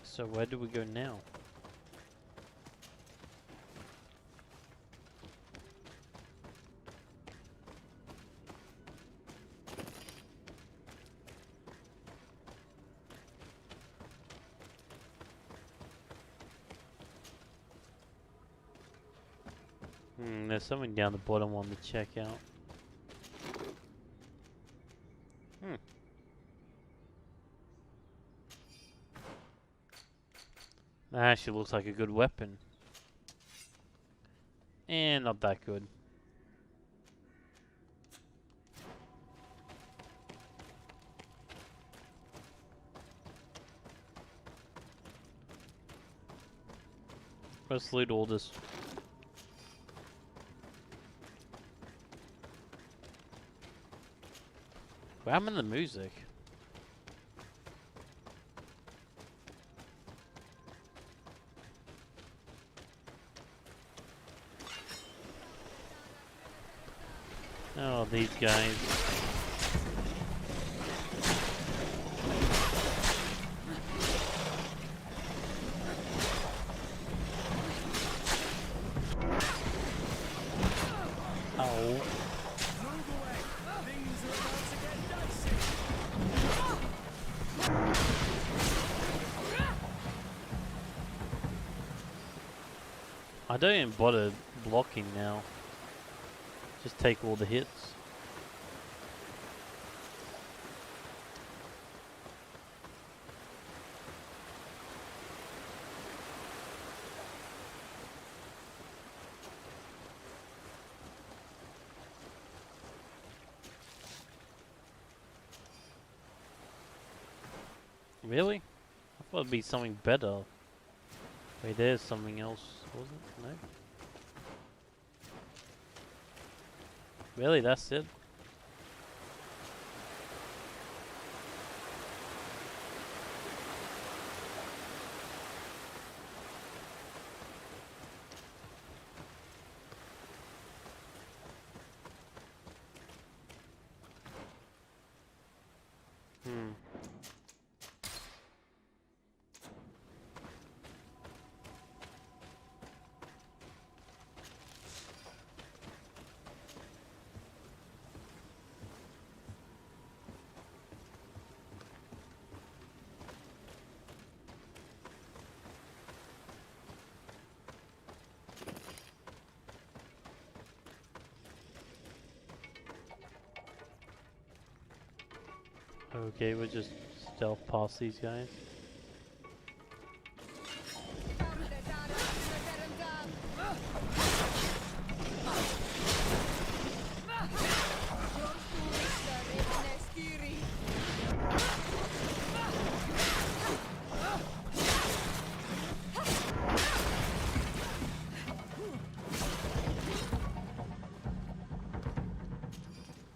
So where do we go now? There's something down the bottom I want to check out. That actually looks like a good weapon. And not that good. Let's loot all this. What happened to the music? Oh, these guys. Oh. I don't even bother blocking now. Just take all the hits. Really? I thought it'd be something better. Wait, there's something else, wasn't it? No? Really, that's it? Okay, we'll just stealth past these guys.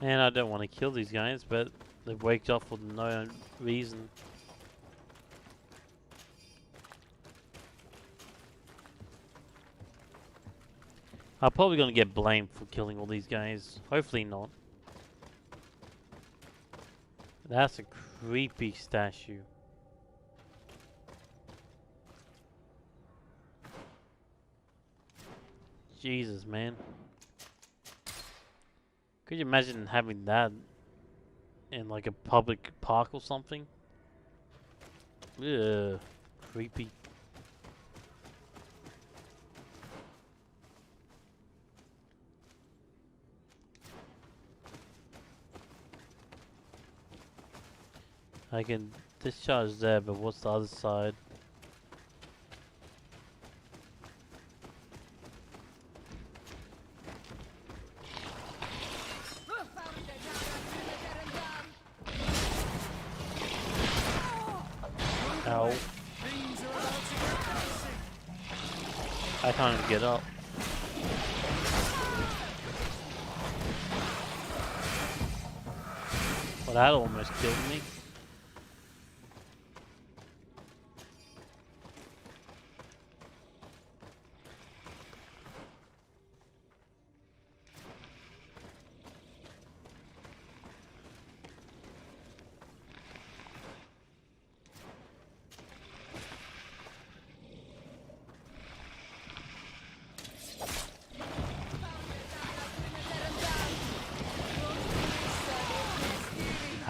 And I don't want to kill these guys, but they waked up for no reason. I'm probably gonna get blamed for killing all these guys. Hopefully not. That's a creepy statue. Jesus, man. Could you imagine having that in like a public park or something. Ugh, creepy. I can discharge there, but what's the other side? Ow. I can't even get up. Well, that almost killed me.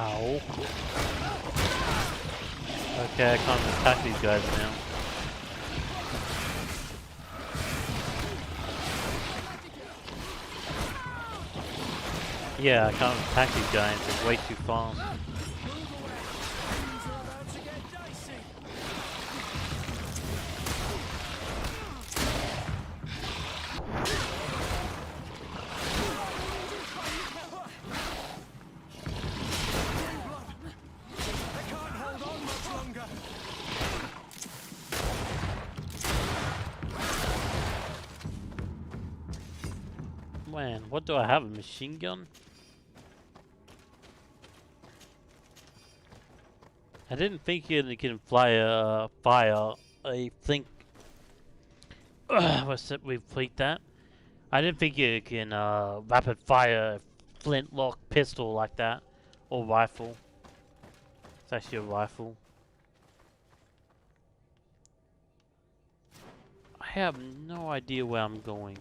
Ow. Okay, I can't attack these guys now. Yeah, I can't attack these guys, they're way too fast. Man, what do I have? A machine gun? I didn't think you can fire. I think we played that. I didn't think you can rapid fire a flintlock pistol like that, or rifle. It's actually a rifle. I have no idea where I'm going.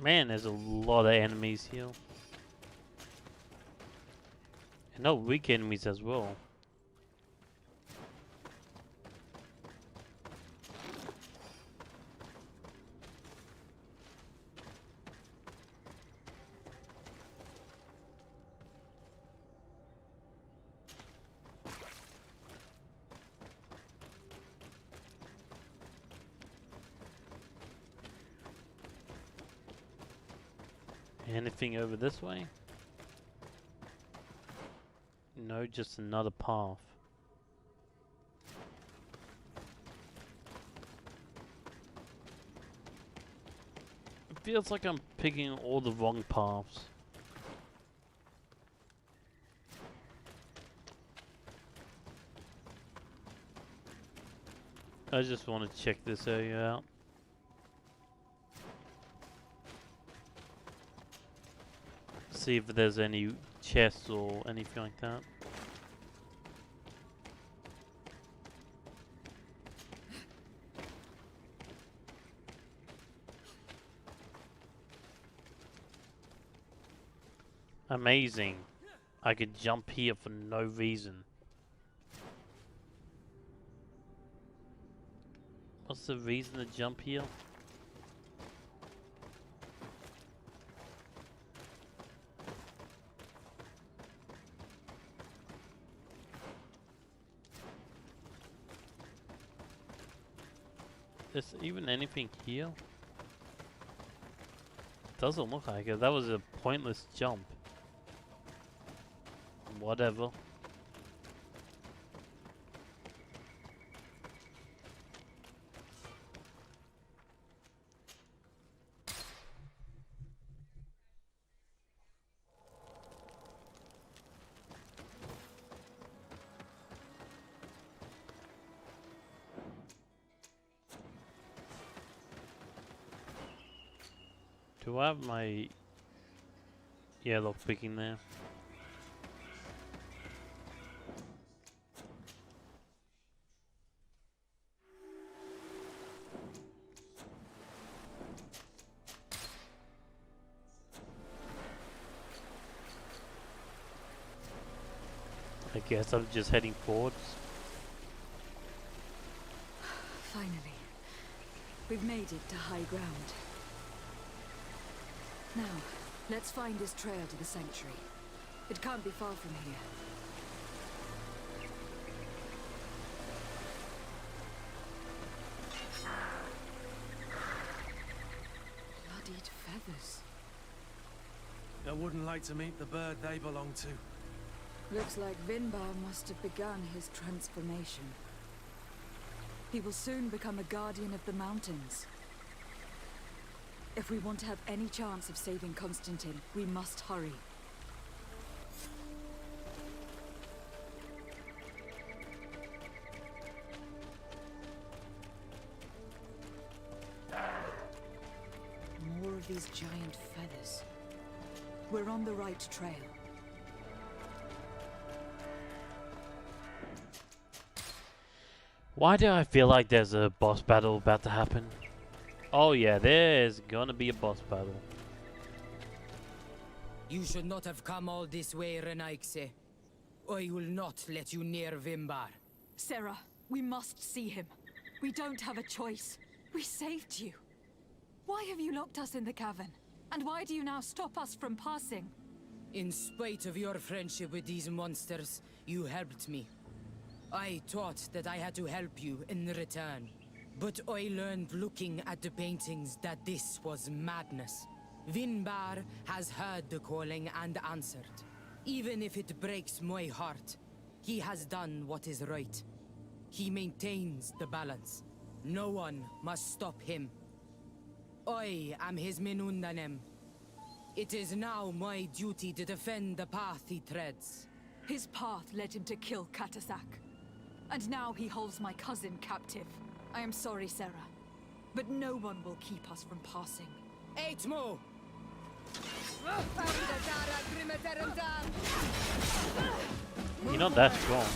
Man, there's a lot of enemies here. And no weak enemies as well. Anything over this way? No, just another path. It feels like I'm picking all the wrong paths. I just want to check this area out. See if there's any chests or anything like that. Amazing. I could jump here for no reason. What's the reason to jump here? Is even anything here? Doesn't look like it. That was a pointless jump. Whatever. Do I have my lock picking there? I guess I'm just heading forwards. Finally, we've made it to high ground. Now, let's find his trail to the sanctuary. It can't be far from here. Bloodied feathers. I wouldn't like to meet the bird they belong to. Looks like Vinbar must have begun his transformation. He will soon become a guardian of the mountains. If we want to have any chance of saving Constantine, we must hurry. More of these giant feathers. We're on the right trail. Why do I feel like there's a boss battle about to happen? Oh yeah, there's gonna be a boss battle. You should not have come all this way, Renaikse. I will not let you near Vimbar. Sarah, we must see him. We don't have a choice. We saved you. Why have you locked us in the cavern? And why do you now stop us from passing? In spite of your friendship with these monsters, you helped me. I thought that I had to help you in return. But I learned looking at the paintings that this was madness. Vinbar has heard the calling and answered. Even if it breaks my heart, he has done what is right. He maintains the balance. No one must stop him. I am his Menundanem. It is now my duty to defend the path he treads. His path led him to kill Katasak. And now he holds my cousin captive. I am sorry, Sarah, but no one will keep us from passing. Eitmo! You're not that strong.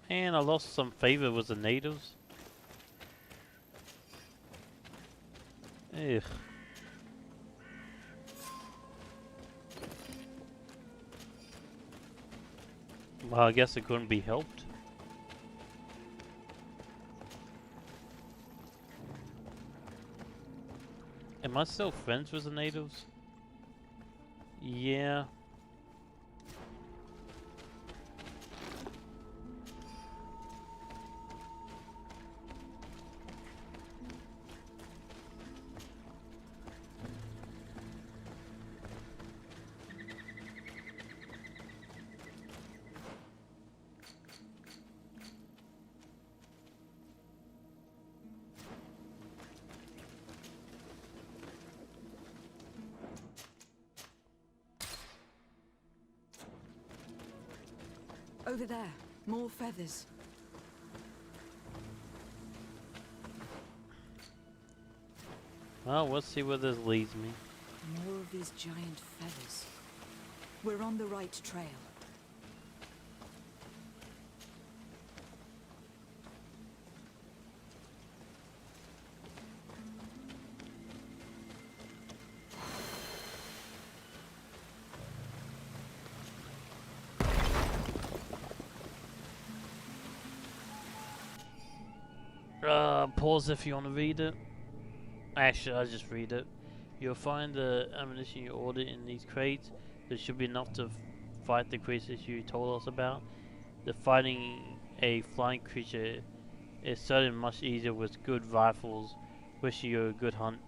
And I lost some favor with the natives. Ugh. Well, I guess it couldn't be helped. Am I still friends with the natives? Yeah. Over there, more feathers. Well, let's see where this leads me. More of these giant feathers. We're on the right trail. Pause if you want to read it. Actually, I'll just read it. You'll find the ammunition you ordered in these crates. There should be enough to fight the creatures you told us about. The fighting a flying creature is certainly much easier with good rifles. Wish you a good hunt.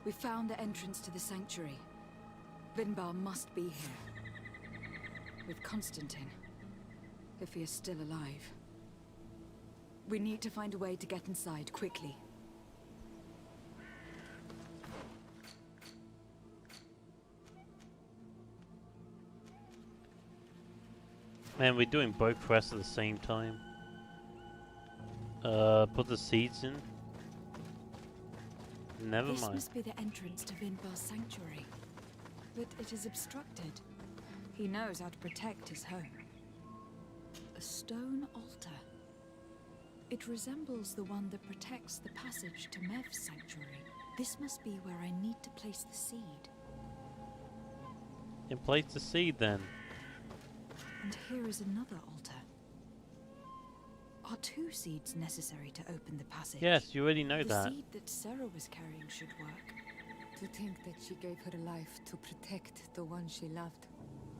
We found the entrance to the sanctuary. Vinbar must be here. With Constantine. If he is still alive. We need to find a way to get inside, quickly. Man, we're doing both quests at the same time. Put the seeds in. Never This mind. must be the entrance to Vinbar's sanctuary. But it is obstructed. He knows how to protect his home. A stone altar. It resembles the one that protects the passage to Mev's sanctuary. This must be where I need to place the seed. And place the seed then. And here is another altar. Are 2 seeds necessary to open the passage? Yes, you already know the that. The seed that Sarah was carrying should work. To think that she gave her life to protect the one she loved.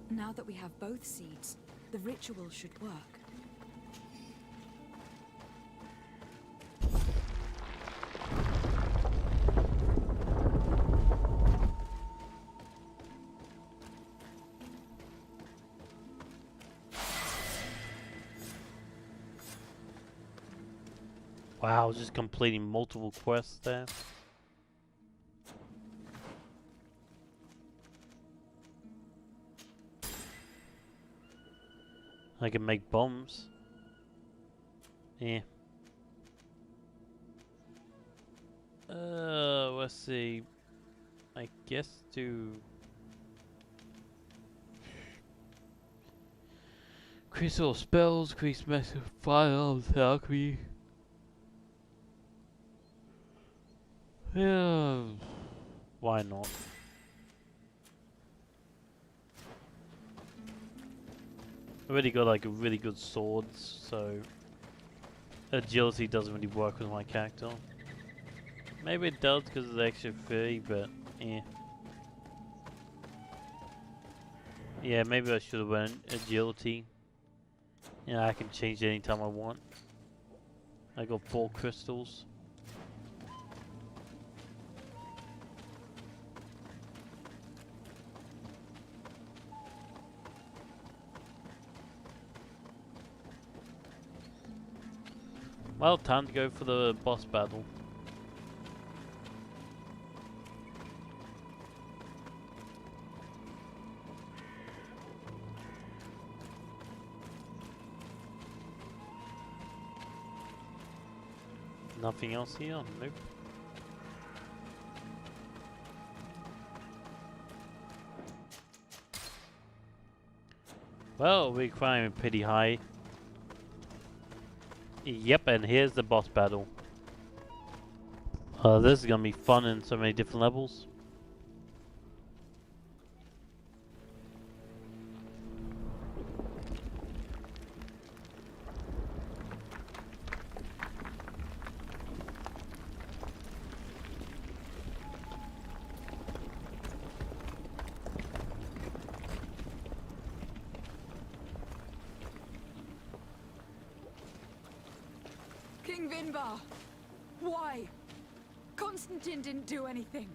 Now that we have both seeds, the ritual should work. Wow, just completing multiple quests there. I can make bombs. Yeah. Let's see. I guess to increase all spells, increase massive firearms, alchemy. Yeah, why not? Already got like a really good swords, so agility doesn't really work with my character. Maybe it does because of the extra 30, but yeah. Yeah, maybe I should have went agility. Yeah, I can change it anytime I want. I got 4 crystals. Well, time to go for the boss battle. Nothing else here? Nope. Well, we're climbing pretty high. Yep, and here's the boss battle. This is gonna be fun in so many different levels. King Vinbar! Why? Constantine didn't do anything.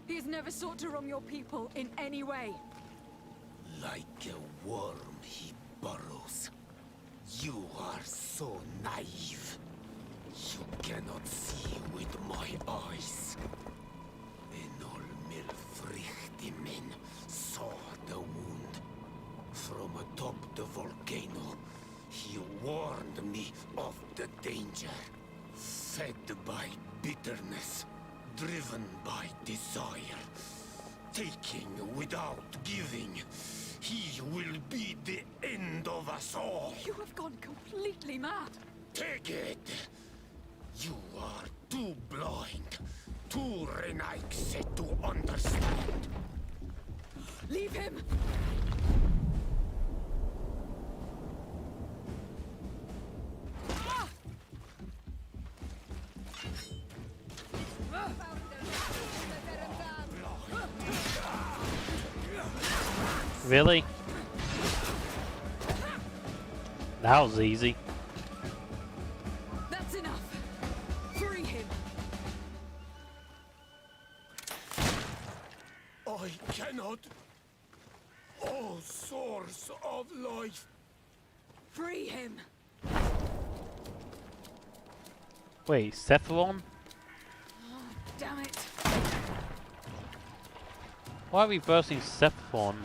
He has never sought to wrong your people in any way. Like a worm he burrows. You are so naive. You cannot see with my eyes. Enol Milfrichtimin saw the wound. From atop the volcano, he warned me of the danger. Fed by bitterness, driven by desire, taking without giving, he will be the end of us all. You have gone completely mad. Take it! You are too blind, too Renaikse to understand. Leave him! Really? That was easy. That's enough. Free him. source of life. Free him! Wait, Sephiron? Oh, damn it! Why are we bursting Sephiron?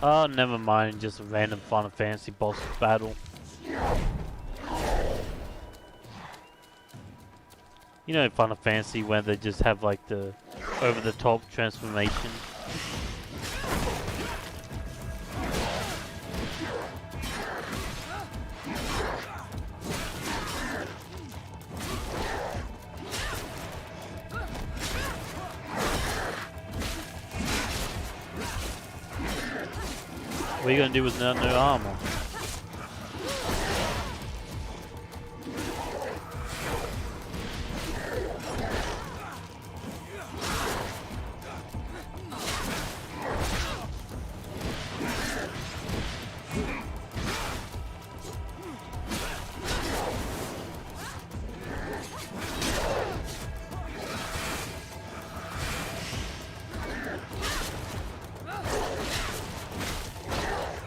Oh, never mind, just a random Final Fantasy boss battle. You know Final Fantasy where they just have like the over-the-top transformation. What are you gonna do with no armor?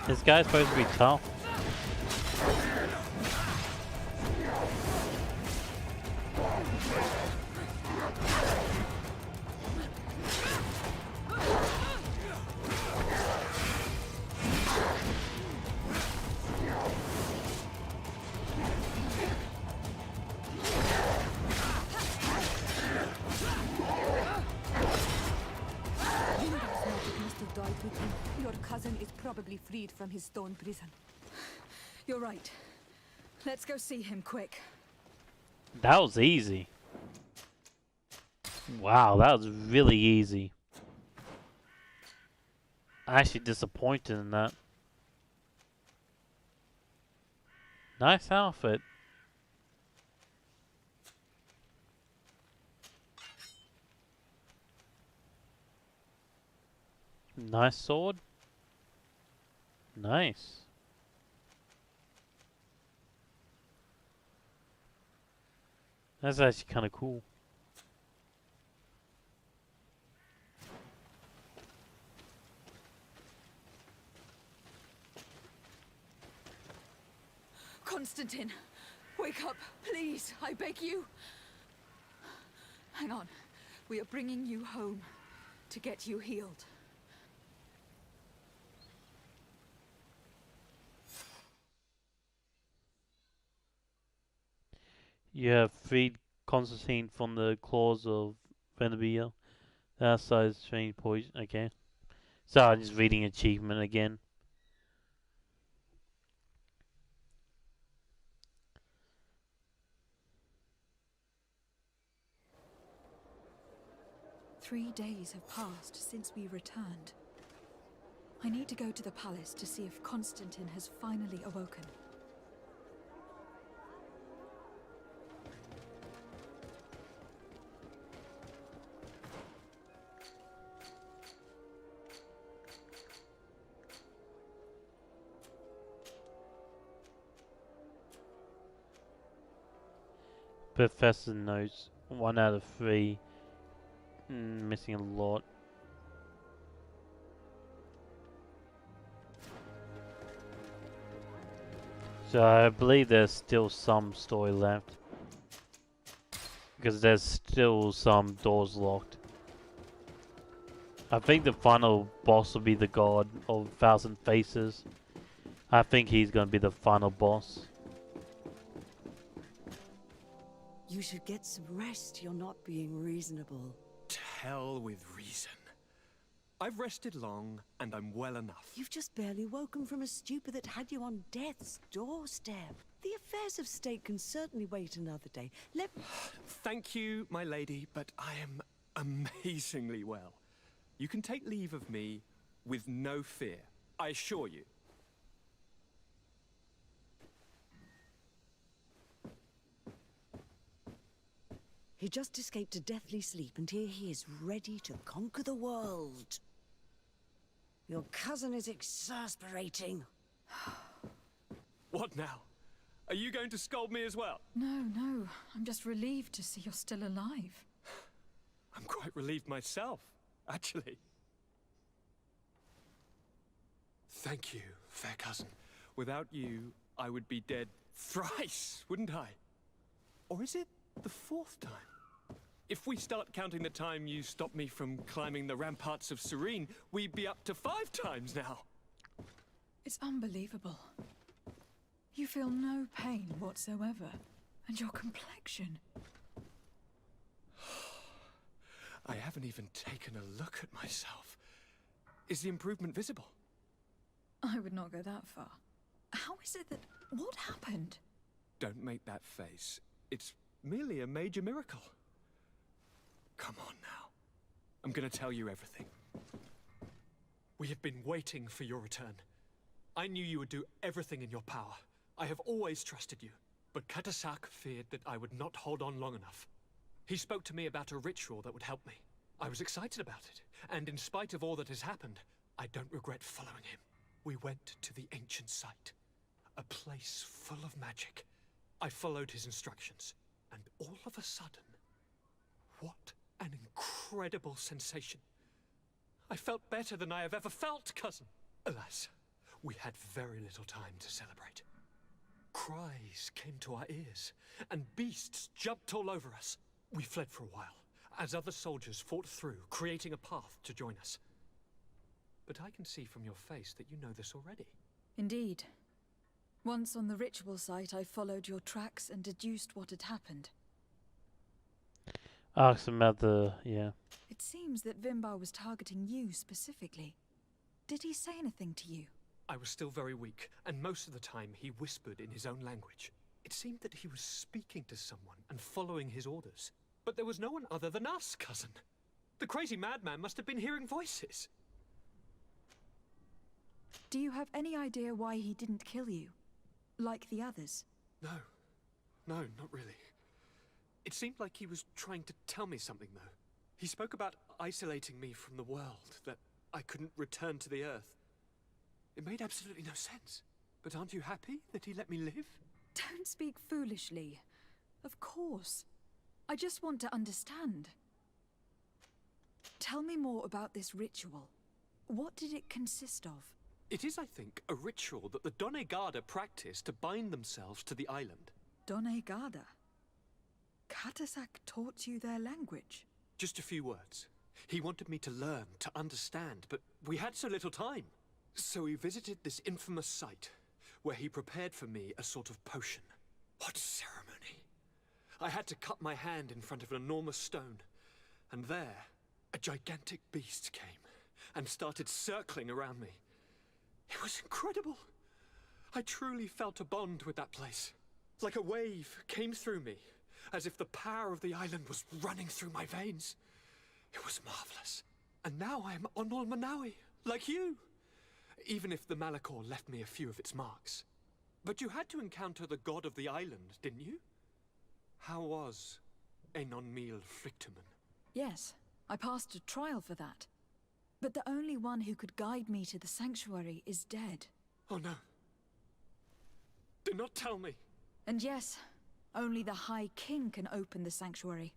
This guy's supposed to be tough. Your cousin is probably freed from his stone prison. You're right. Let's go see him quick. That was easy. Wow, that was really easy. I'm actually disappointed in that. Nice outfit. Nice sword. Nice. That's actually kind of cool. Constantine, wake up, please, I beg you. Hang on, we are bringing you home to get you healed. You have freed Constantine from the claws of Venabia. That size strange poison. Okay. Sorry, I'm just reading achievement again. "3 days have passed since we returned. I need to go to the palace to see if Constantine has finally awoken." Professor notes 1 out of 3. Missing a lot. So I believe there's still some story left. Because there's still some doors locked. I think the final boss will be the God of 1,000 Faces. I think he's gonna be the final boss. You should get some rest. You're not being reasonable. To hell with reason. I've rested long, and I'm well enough. You've just barely woken from a stupor that had you on death's doorstep. The affairs of state can certainly wait another day. Thank you, my lady, but I am amazingly well. You can take leave of me with no fear, I assure you. He just escaped a deathly sleep, and here he is, ready to conquer the world. Your cousin is exasperating. What now? Are you going to scold me as well? No, I'm just relieved to see you're still alive. I'm quite relieved myself, actually. Thank you, fair cousin. Without you, I would be dead thrice, wouldn't I? Or is it the 4th time? If we start counting the time you stopped me from climbing the ramparts of Serene, we'd be up to 5 times now. It's unbelievable. You feel no pain whatsoever. And your complexion. I haven't even taken a look at myself. Is the improvement visible? I would not go that far. How is it that... What happened? Don't make that face. It's merely a major miracle. Come on now. I'm gonna tell you everything. We have been waiting for your return. I knew you would do everything in your power. I have always trusted you. But Katasak feared that I would not hold on long enough. He spoke to me about a ritual that would help me. I was excited about it, and in spite of all that has happened, I don't regret following him. We went to the ancient site, a place full of magic. I followed his instructions, and all of a sudden, what an incredible sensation. I felt better than I have ever felt, cousin. Alas, we had very little time to celebrate. Cries came to our ears, and beasts jumped all over us. We fled for a while, as other soldiers fought through, creating a path to join us. But I can see from your face that you know this already. Indeed. Once on the ritual site, I followed your tracks and deduced what had happened. Ask him about the... yeah. It seems that Vimbar was targeting you specifically. Did he say anything to you? I was still very weak, and most of the time he whispered in his own language. It seemed that he was speaking to someone and following his orders. But there was no one other than us, cousin. The crazy madman must have been hearing voices. Do you have any idea why he didn't kill you? Like the others? No, not really. It seemed like he was trying to tell me something, though. He spoke about isolating me from the world, that I couldn't return to the Earth. It made absolutely no sense. But aren't you happy that he let me live? Don't speak foolishly. Of course. I just want to understand. Tell me more about this ritual. What did it consist of? It is, I think, a ritual that the Donegada practice to bind themselves to the island. Donegada? Katasak taught you their language? Just a few words. He wanted me to learn, to understand, but we had so little time. So we visited this infamous site, where he prepared for me a sort of potion. What ceremony! I had to cut my hand in front of an enormous stone, and there, a gigantic beast came, and started circling around me. It was incredible! I truly felt a bond with that place. Like a wave came through me, as if the power of the island was running through my veins. It was marvelous. And now I am on Olmanawi, like you! Even if the Malachor left me a few of its marks. But you had to encounter the god of the island, didn't you? How was Enon Mil Frictumen? Yes, I passed a trial for that. But the only one who could guide me to the sanctuary is dead. Oh no. Do not tell me. And yes, only the High King can open the sanctuary,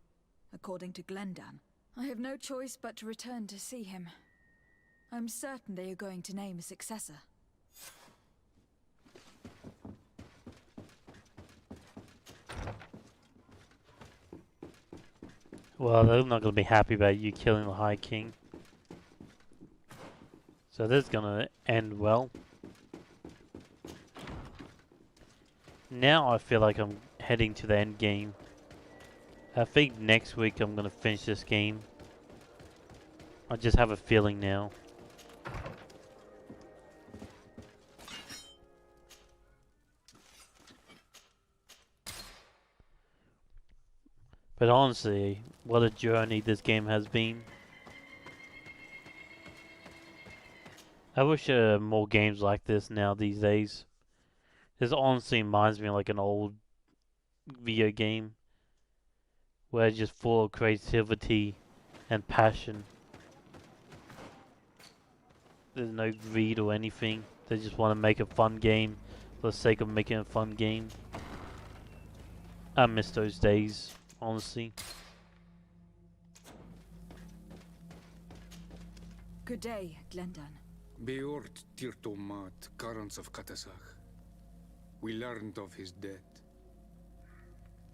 according to Glendan. I have no choice but to return to see him. I'm certain they are going to name a successor. Well, they're not going to be happy about you killing the High King. So this is going to end well. Now I feel like I'm heading to the end game. I think next week I'm going to finish this game. I just have a feeling now. But honestly, what a journey this game has been. I wish there were more games like this now these days. This honestly reminds me of like an old video game where it's just full of creativity and passion. There's no greed or anything. They just want to make a fun game for the sake of making a fun game. I miss those days, honestly. Good day, Glendan. Beort Tirtomat, Garants of Katasach. We learned of his death.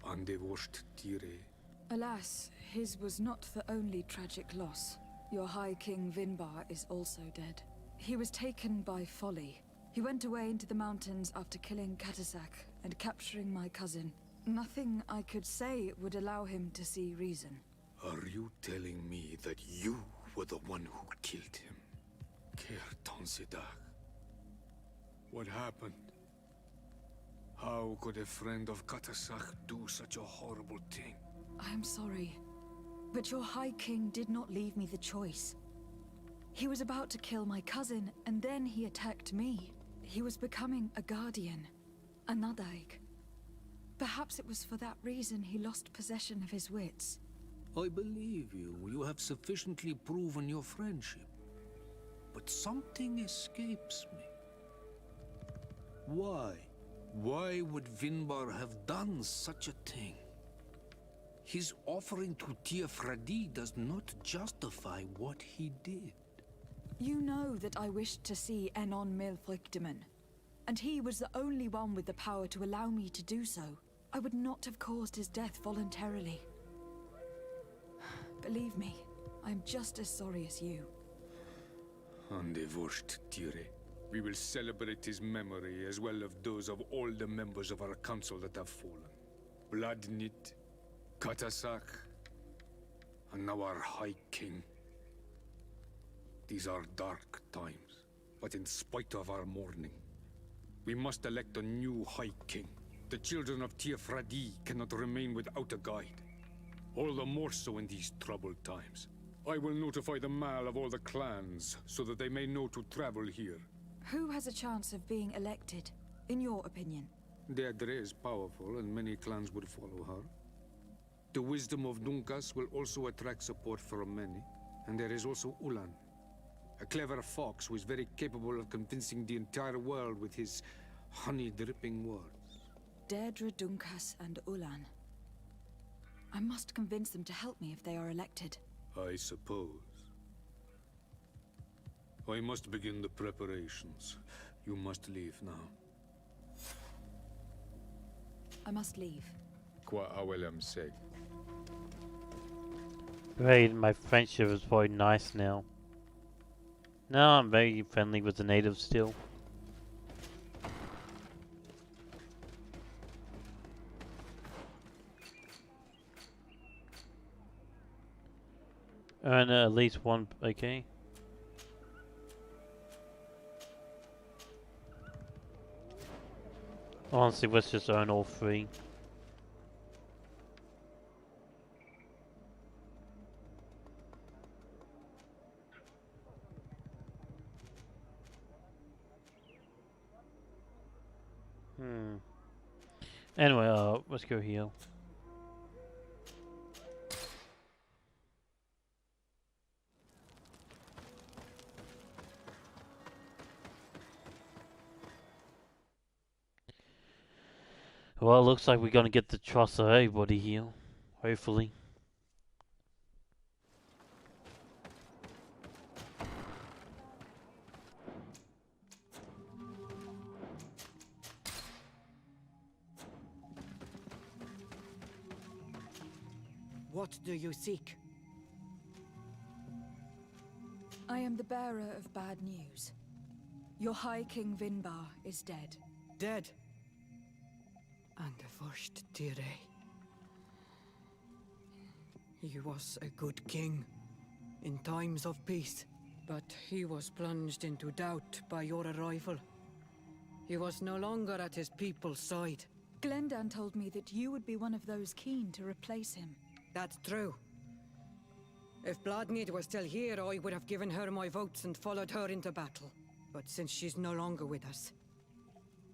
Andevosht Tire. Alas, his was not the only tragic loss. Your High King Vinbar is also dead. He was taken by folly. He went away into the mountains after killing Katasak and capturing my cousin. Nothing I could say would allow him to see reason. Are you telling me that you were the one who killed him? Kerton Sidak. What happened? How could a friend of Katasak do such a horrible thing? I am sorry, but your High King did not leave me the choice. He was about to kill my cousin, and then he attacked me. He was becoming a guardian, a Nadaig. Perhaps it was for that reason he lost possession of his wits. I believe you. You have sufficiently proven your friendship. But something escapes me. Why? Why would Vinbar have done such a thing? His offering to Tiafradi does not justify what he did. You know that I wished to see Enon Milfrichteman, and he was the only one with the power to allow me to do so. I would not have caused his death voluntarily. Believe me, I am just as sorry as you. Andevosht Tire. We will celebrate his memory as well as those of all the members of our council that have fallen. Bladnit, Katasak, and now our High King. These are dark times, but in spite of our mourning, we must elect a new High King. The children of Tiafradi cannot remain without a guide. All the more so in these troubled times. I will notify the Mal of all the clans, so that they may know to travel here. Who has a chance of being elected, in your opinion? Deirdre is powerful, and many clans would follow her. The wisdom of Dunkas will also attract support from many. And there is also Ulan, a clever fox who is very capable of convincing the entire world with his honey-dripping words. Deirdre, Dunkas, and Ulan. I must convince them to help me if they are elected. I suppose. I must begin the preparations. You must leave now. I must leave. Qua awelem seg. Great, my friendship is very nice now. Now I'm very friendly with the natives still. Earn at least one, okay. Honestly, let's just earn all three. Anyway, let's go heal. Well, it looks like we're gonna get the trust of everybody here. Hopefully. What do you seek? I am the bearer of bad news. Your High King Vinbar is dead. Dead? And the first Tire. He was a good king in times of peace, but he was plunged into doubt by your arrival. He was no longer at his people's side. Glendan told me that you would be one of those keen to replace him. That's true. If Bladnid was still here, I would have given her my votes and followed her into battle. But since she's no longer with us,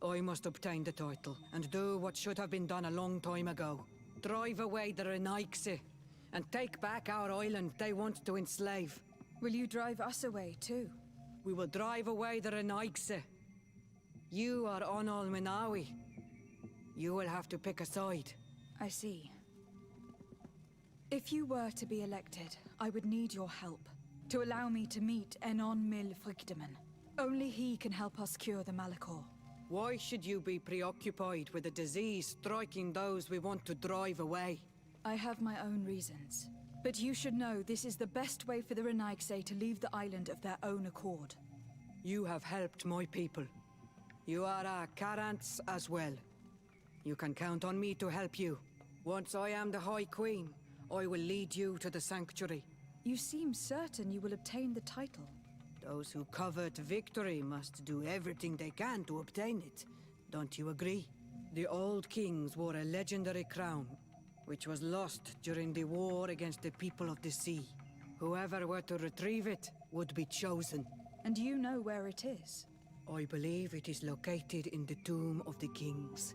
I must obtain the title and do what should have been done a long time ago. Drive away the Renaigse and take back our island they want to enslave. Will you drive us away too? We will drive away the Renaigse. You are Onol Menawi. You will have to pick a side. I see. If you were to be elected, I would need your help. To allow me to meet Enon Mil Frichtemann. Only he can help us cure the Malachor. Why should you be preoccupied with a disease striking those we want to drive away? I have my own reasons. But you should know this is the best way for the Renaigse to leave the island of their own accord. You have helped my people. You are our Karants as well. You can count on me to help you. Once I am the High Queen, I will lead you to the Sanctuary. You seem certain you will obtain the title. Those who covet victory must do everything they can to obtain it. Don't you agree? The old kings wore a legendary crown, which was lost during the war against the people of the sea. Whoever were to retrieve it would be chosen. And you know where it is? I believe it is located in the Tomb of the Kings,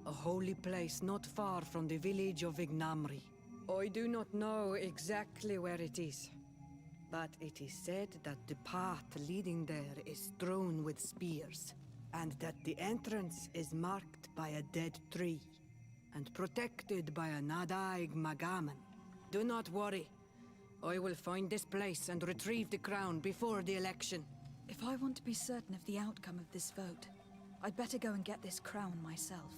a holy place not far from the village of Ignamri. I do not know exactly where it is, but it is said that the path leading there is strewn with spears, and that the entrance is marked by a dead tree, and protected by a Nadaig Magaman. Do not worry. I will find this place and retrieve the crown before the election. If I want to be certain of the outcome of this vote, I'd better go and get this crown myself.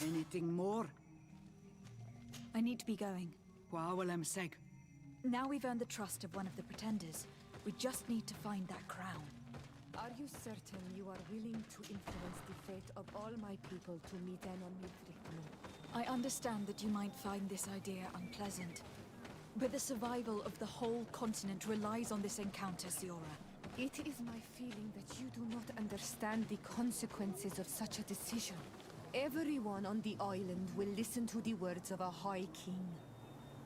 Anything more? I need to be going. Seg. Now we've earned the trust of one of the pretenders. We just need to find that crown. Are you certain you are willing to influence the fate of all my people to meet Enon Mil Frichtemann? I understand that you might find this idea unpleasant, but the survival of the whole continent relies on this encounter, Siora. It is my feeling that you do not understand the consequences of such a decision. Everyone on the island will listen to the words of a High King.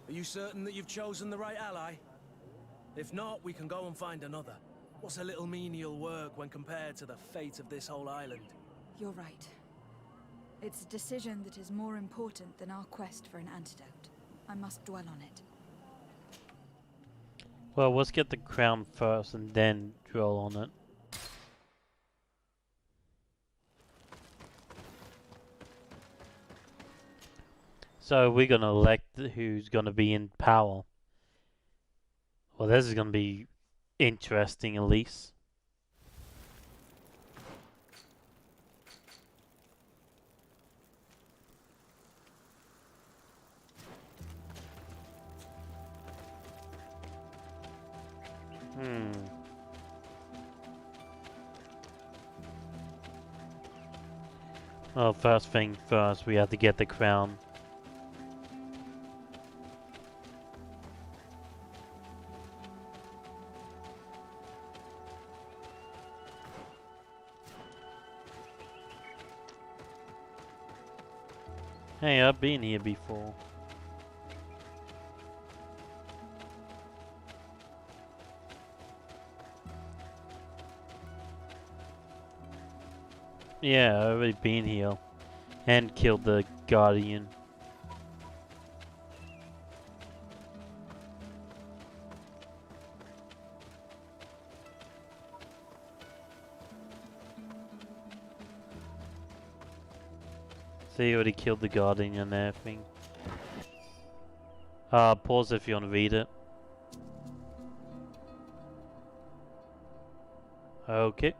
Are you certain that you've chosen the right ally? If not, we can go and find another. What's a little menial work when compared to the fate of this whole island? You're right. It's a decision that is more important than our quest for an antidote. I must dwell on it. Well, let's get the crown first and then dwell on it. So we're gonna elect who's gonna be in power. Well, this is gonna be interesting, at least. Well, first thing first, we have to get the crown. Hey, I've been here before. Yeah, I've already been here and killed the Guardian. So you already killed the Guardian and everything. Pause if you want to read it. Okay.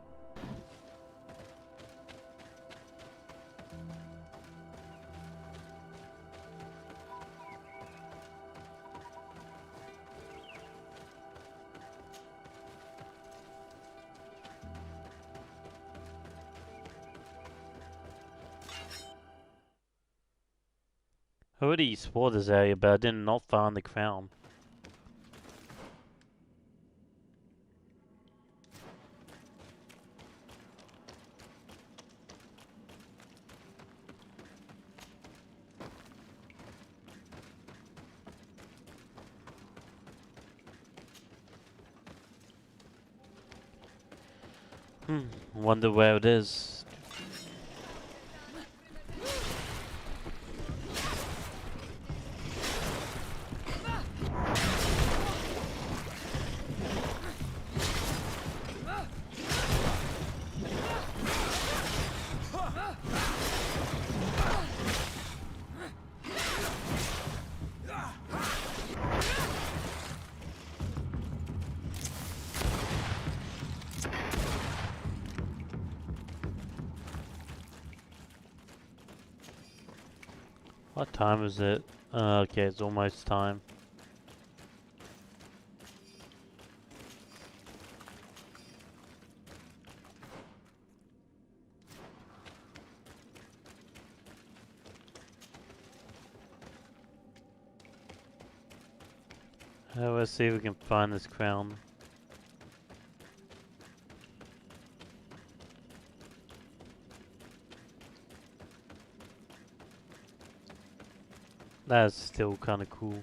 I already explored this area, but I did not find the crown. Wonder where it is. What time is it? Okay, it's almost time. Let's see if we can find this crown. That's still kind of cool.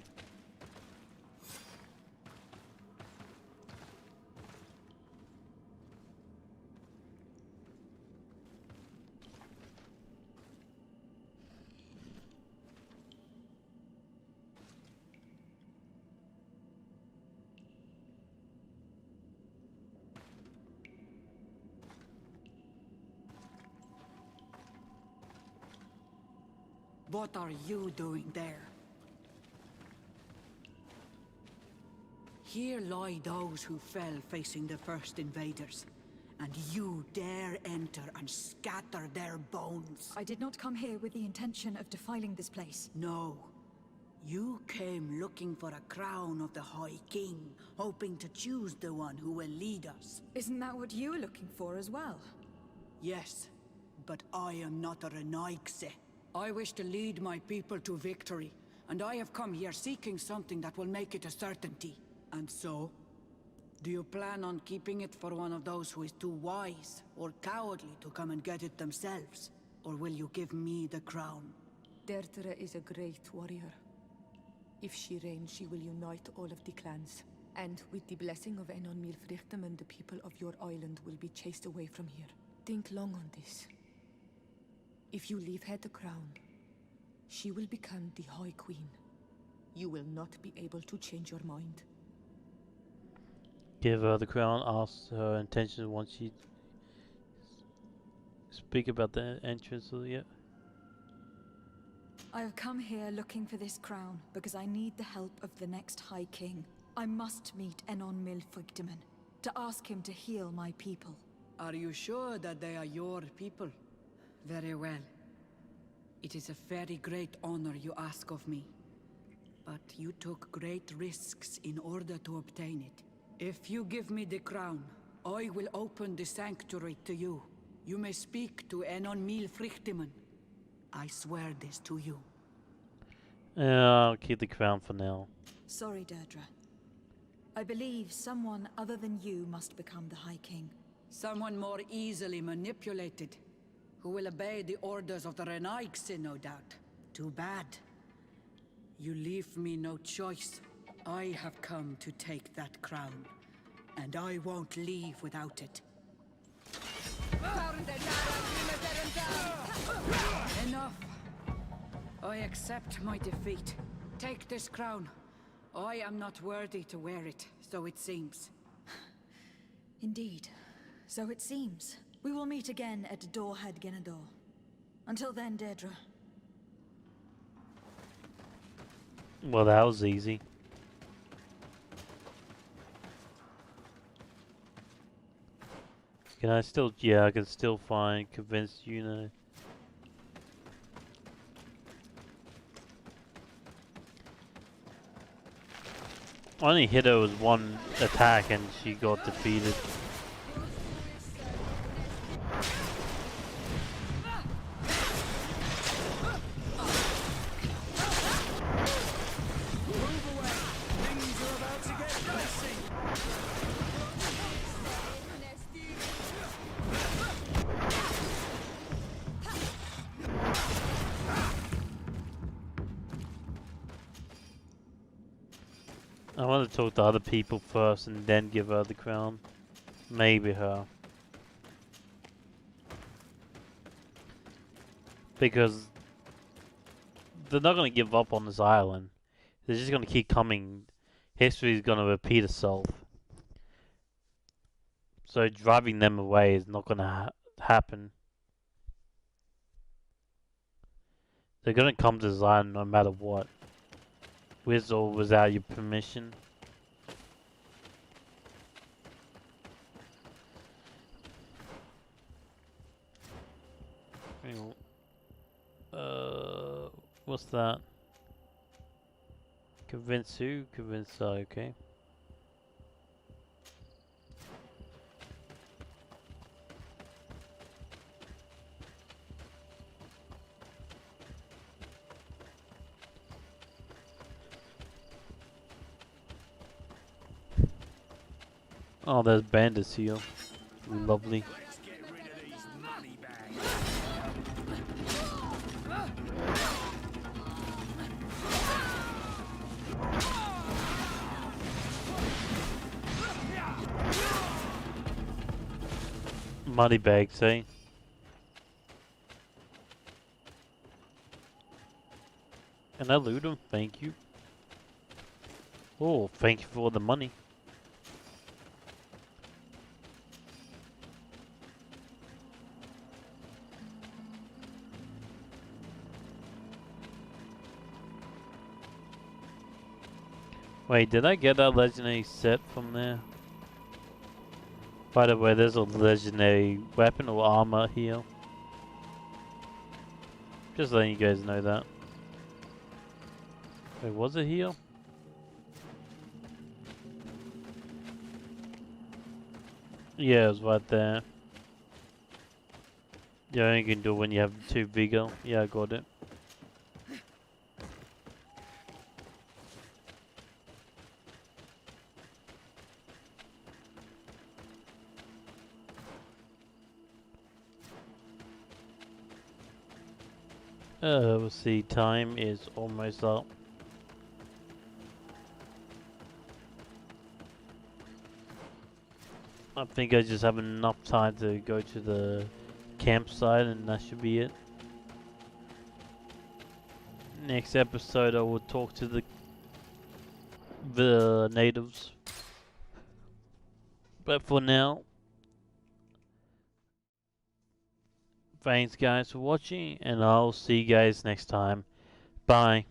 What are you doing there? Here lie those who fell facing the first invaders, and you dare enter and scatter their bones. I did not come here with the intention of defiling this place. No. You came looking for a crown of the High King, hoping to choose the one who will lead us. Isn't that what you were looking for as well? Yes, but I am not a Renaigse. I wish to lead my people to victory, and I have come here seeking something that will make it a certainty. And so, do you plan on keeping it for one of those who is too wise or cowardly to come and get it themselves? Or will you give me the crown? Deirdre is a great warrior. If she reigns, she will unite all of the clans. And with the blessing of Enon Milfrichtem, the people of your island will be chased away from here. Think long on this. If you leave her the crown, she will become the High Queen. You will not be able to change your mind. Give her the crown, ask her intentions once she speak about the entrance of the... I have come here looking for this crown because I need the help of the next High King. I must meet Enon Milfrichtem to ask him to heal my people. Are you sure that they are your people? Very well. It is a very great honor you ask of me. But you took great risks in order to obtain it. If you give me the crown, I will open the sanctuary to you. You may speak to Enon Milfrichtem. I swear this to you. I'll keep the crown for now. Sorry, Deirdre. I believe someone other than you must become the High King. Someone more easily manipulated, who will obey the orders of the Renaigse, no doubt. Too bad. You leave me no choice. I have come to take that crown, and I won't leave without it. Enough. I accept my defeat. Take this crown. I am not worthy to wear it, so it seems. Indeed. So it seems. We will meet again at Dorhad Genador. Until then, Deirdre. Well, that was easy. Can I still... Yeah, I can still find convinced Una. I only hit her with one attack and she got defeated. I want to talk to other people first and then give her the crown. Maybe her. Because they're not going to give up on this island. They're just going to keep coming. History is going to repeat itself. So driving them away is not going to happen. They're going to come to this island no matter what. With or without your permission. What's that? Convince who? Convince, okay. Oh, there's bandits here. Lovely. Money bags, eh? Can I loot them? Thank you. Oh, thank you for the money. Wait, did I get that legendary set from there? By the way, there's a legendary weapon or armor here. Just letting you guys know that. Wait, was it here? Yeah, it was right there. Yeah, you can do it when you have 2 vigor. Yeah, I got it. We'll see, time is almost up. I think I just have enough time to go to the campsite and that should be it. Next episode I will talk to the natives. But for now, thanks guys for watching and I'll see you guys next time. Bye.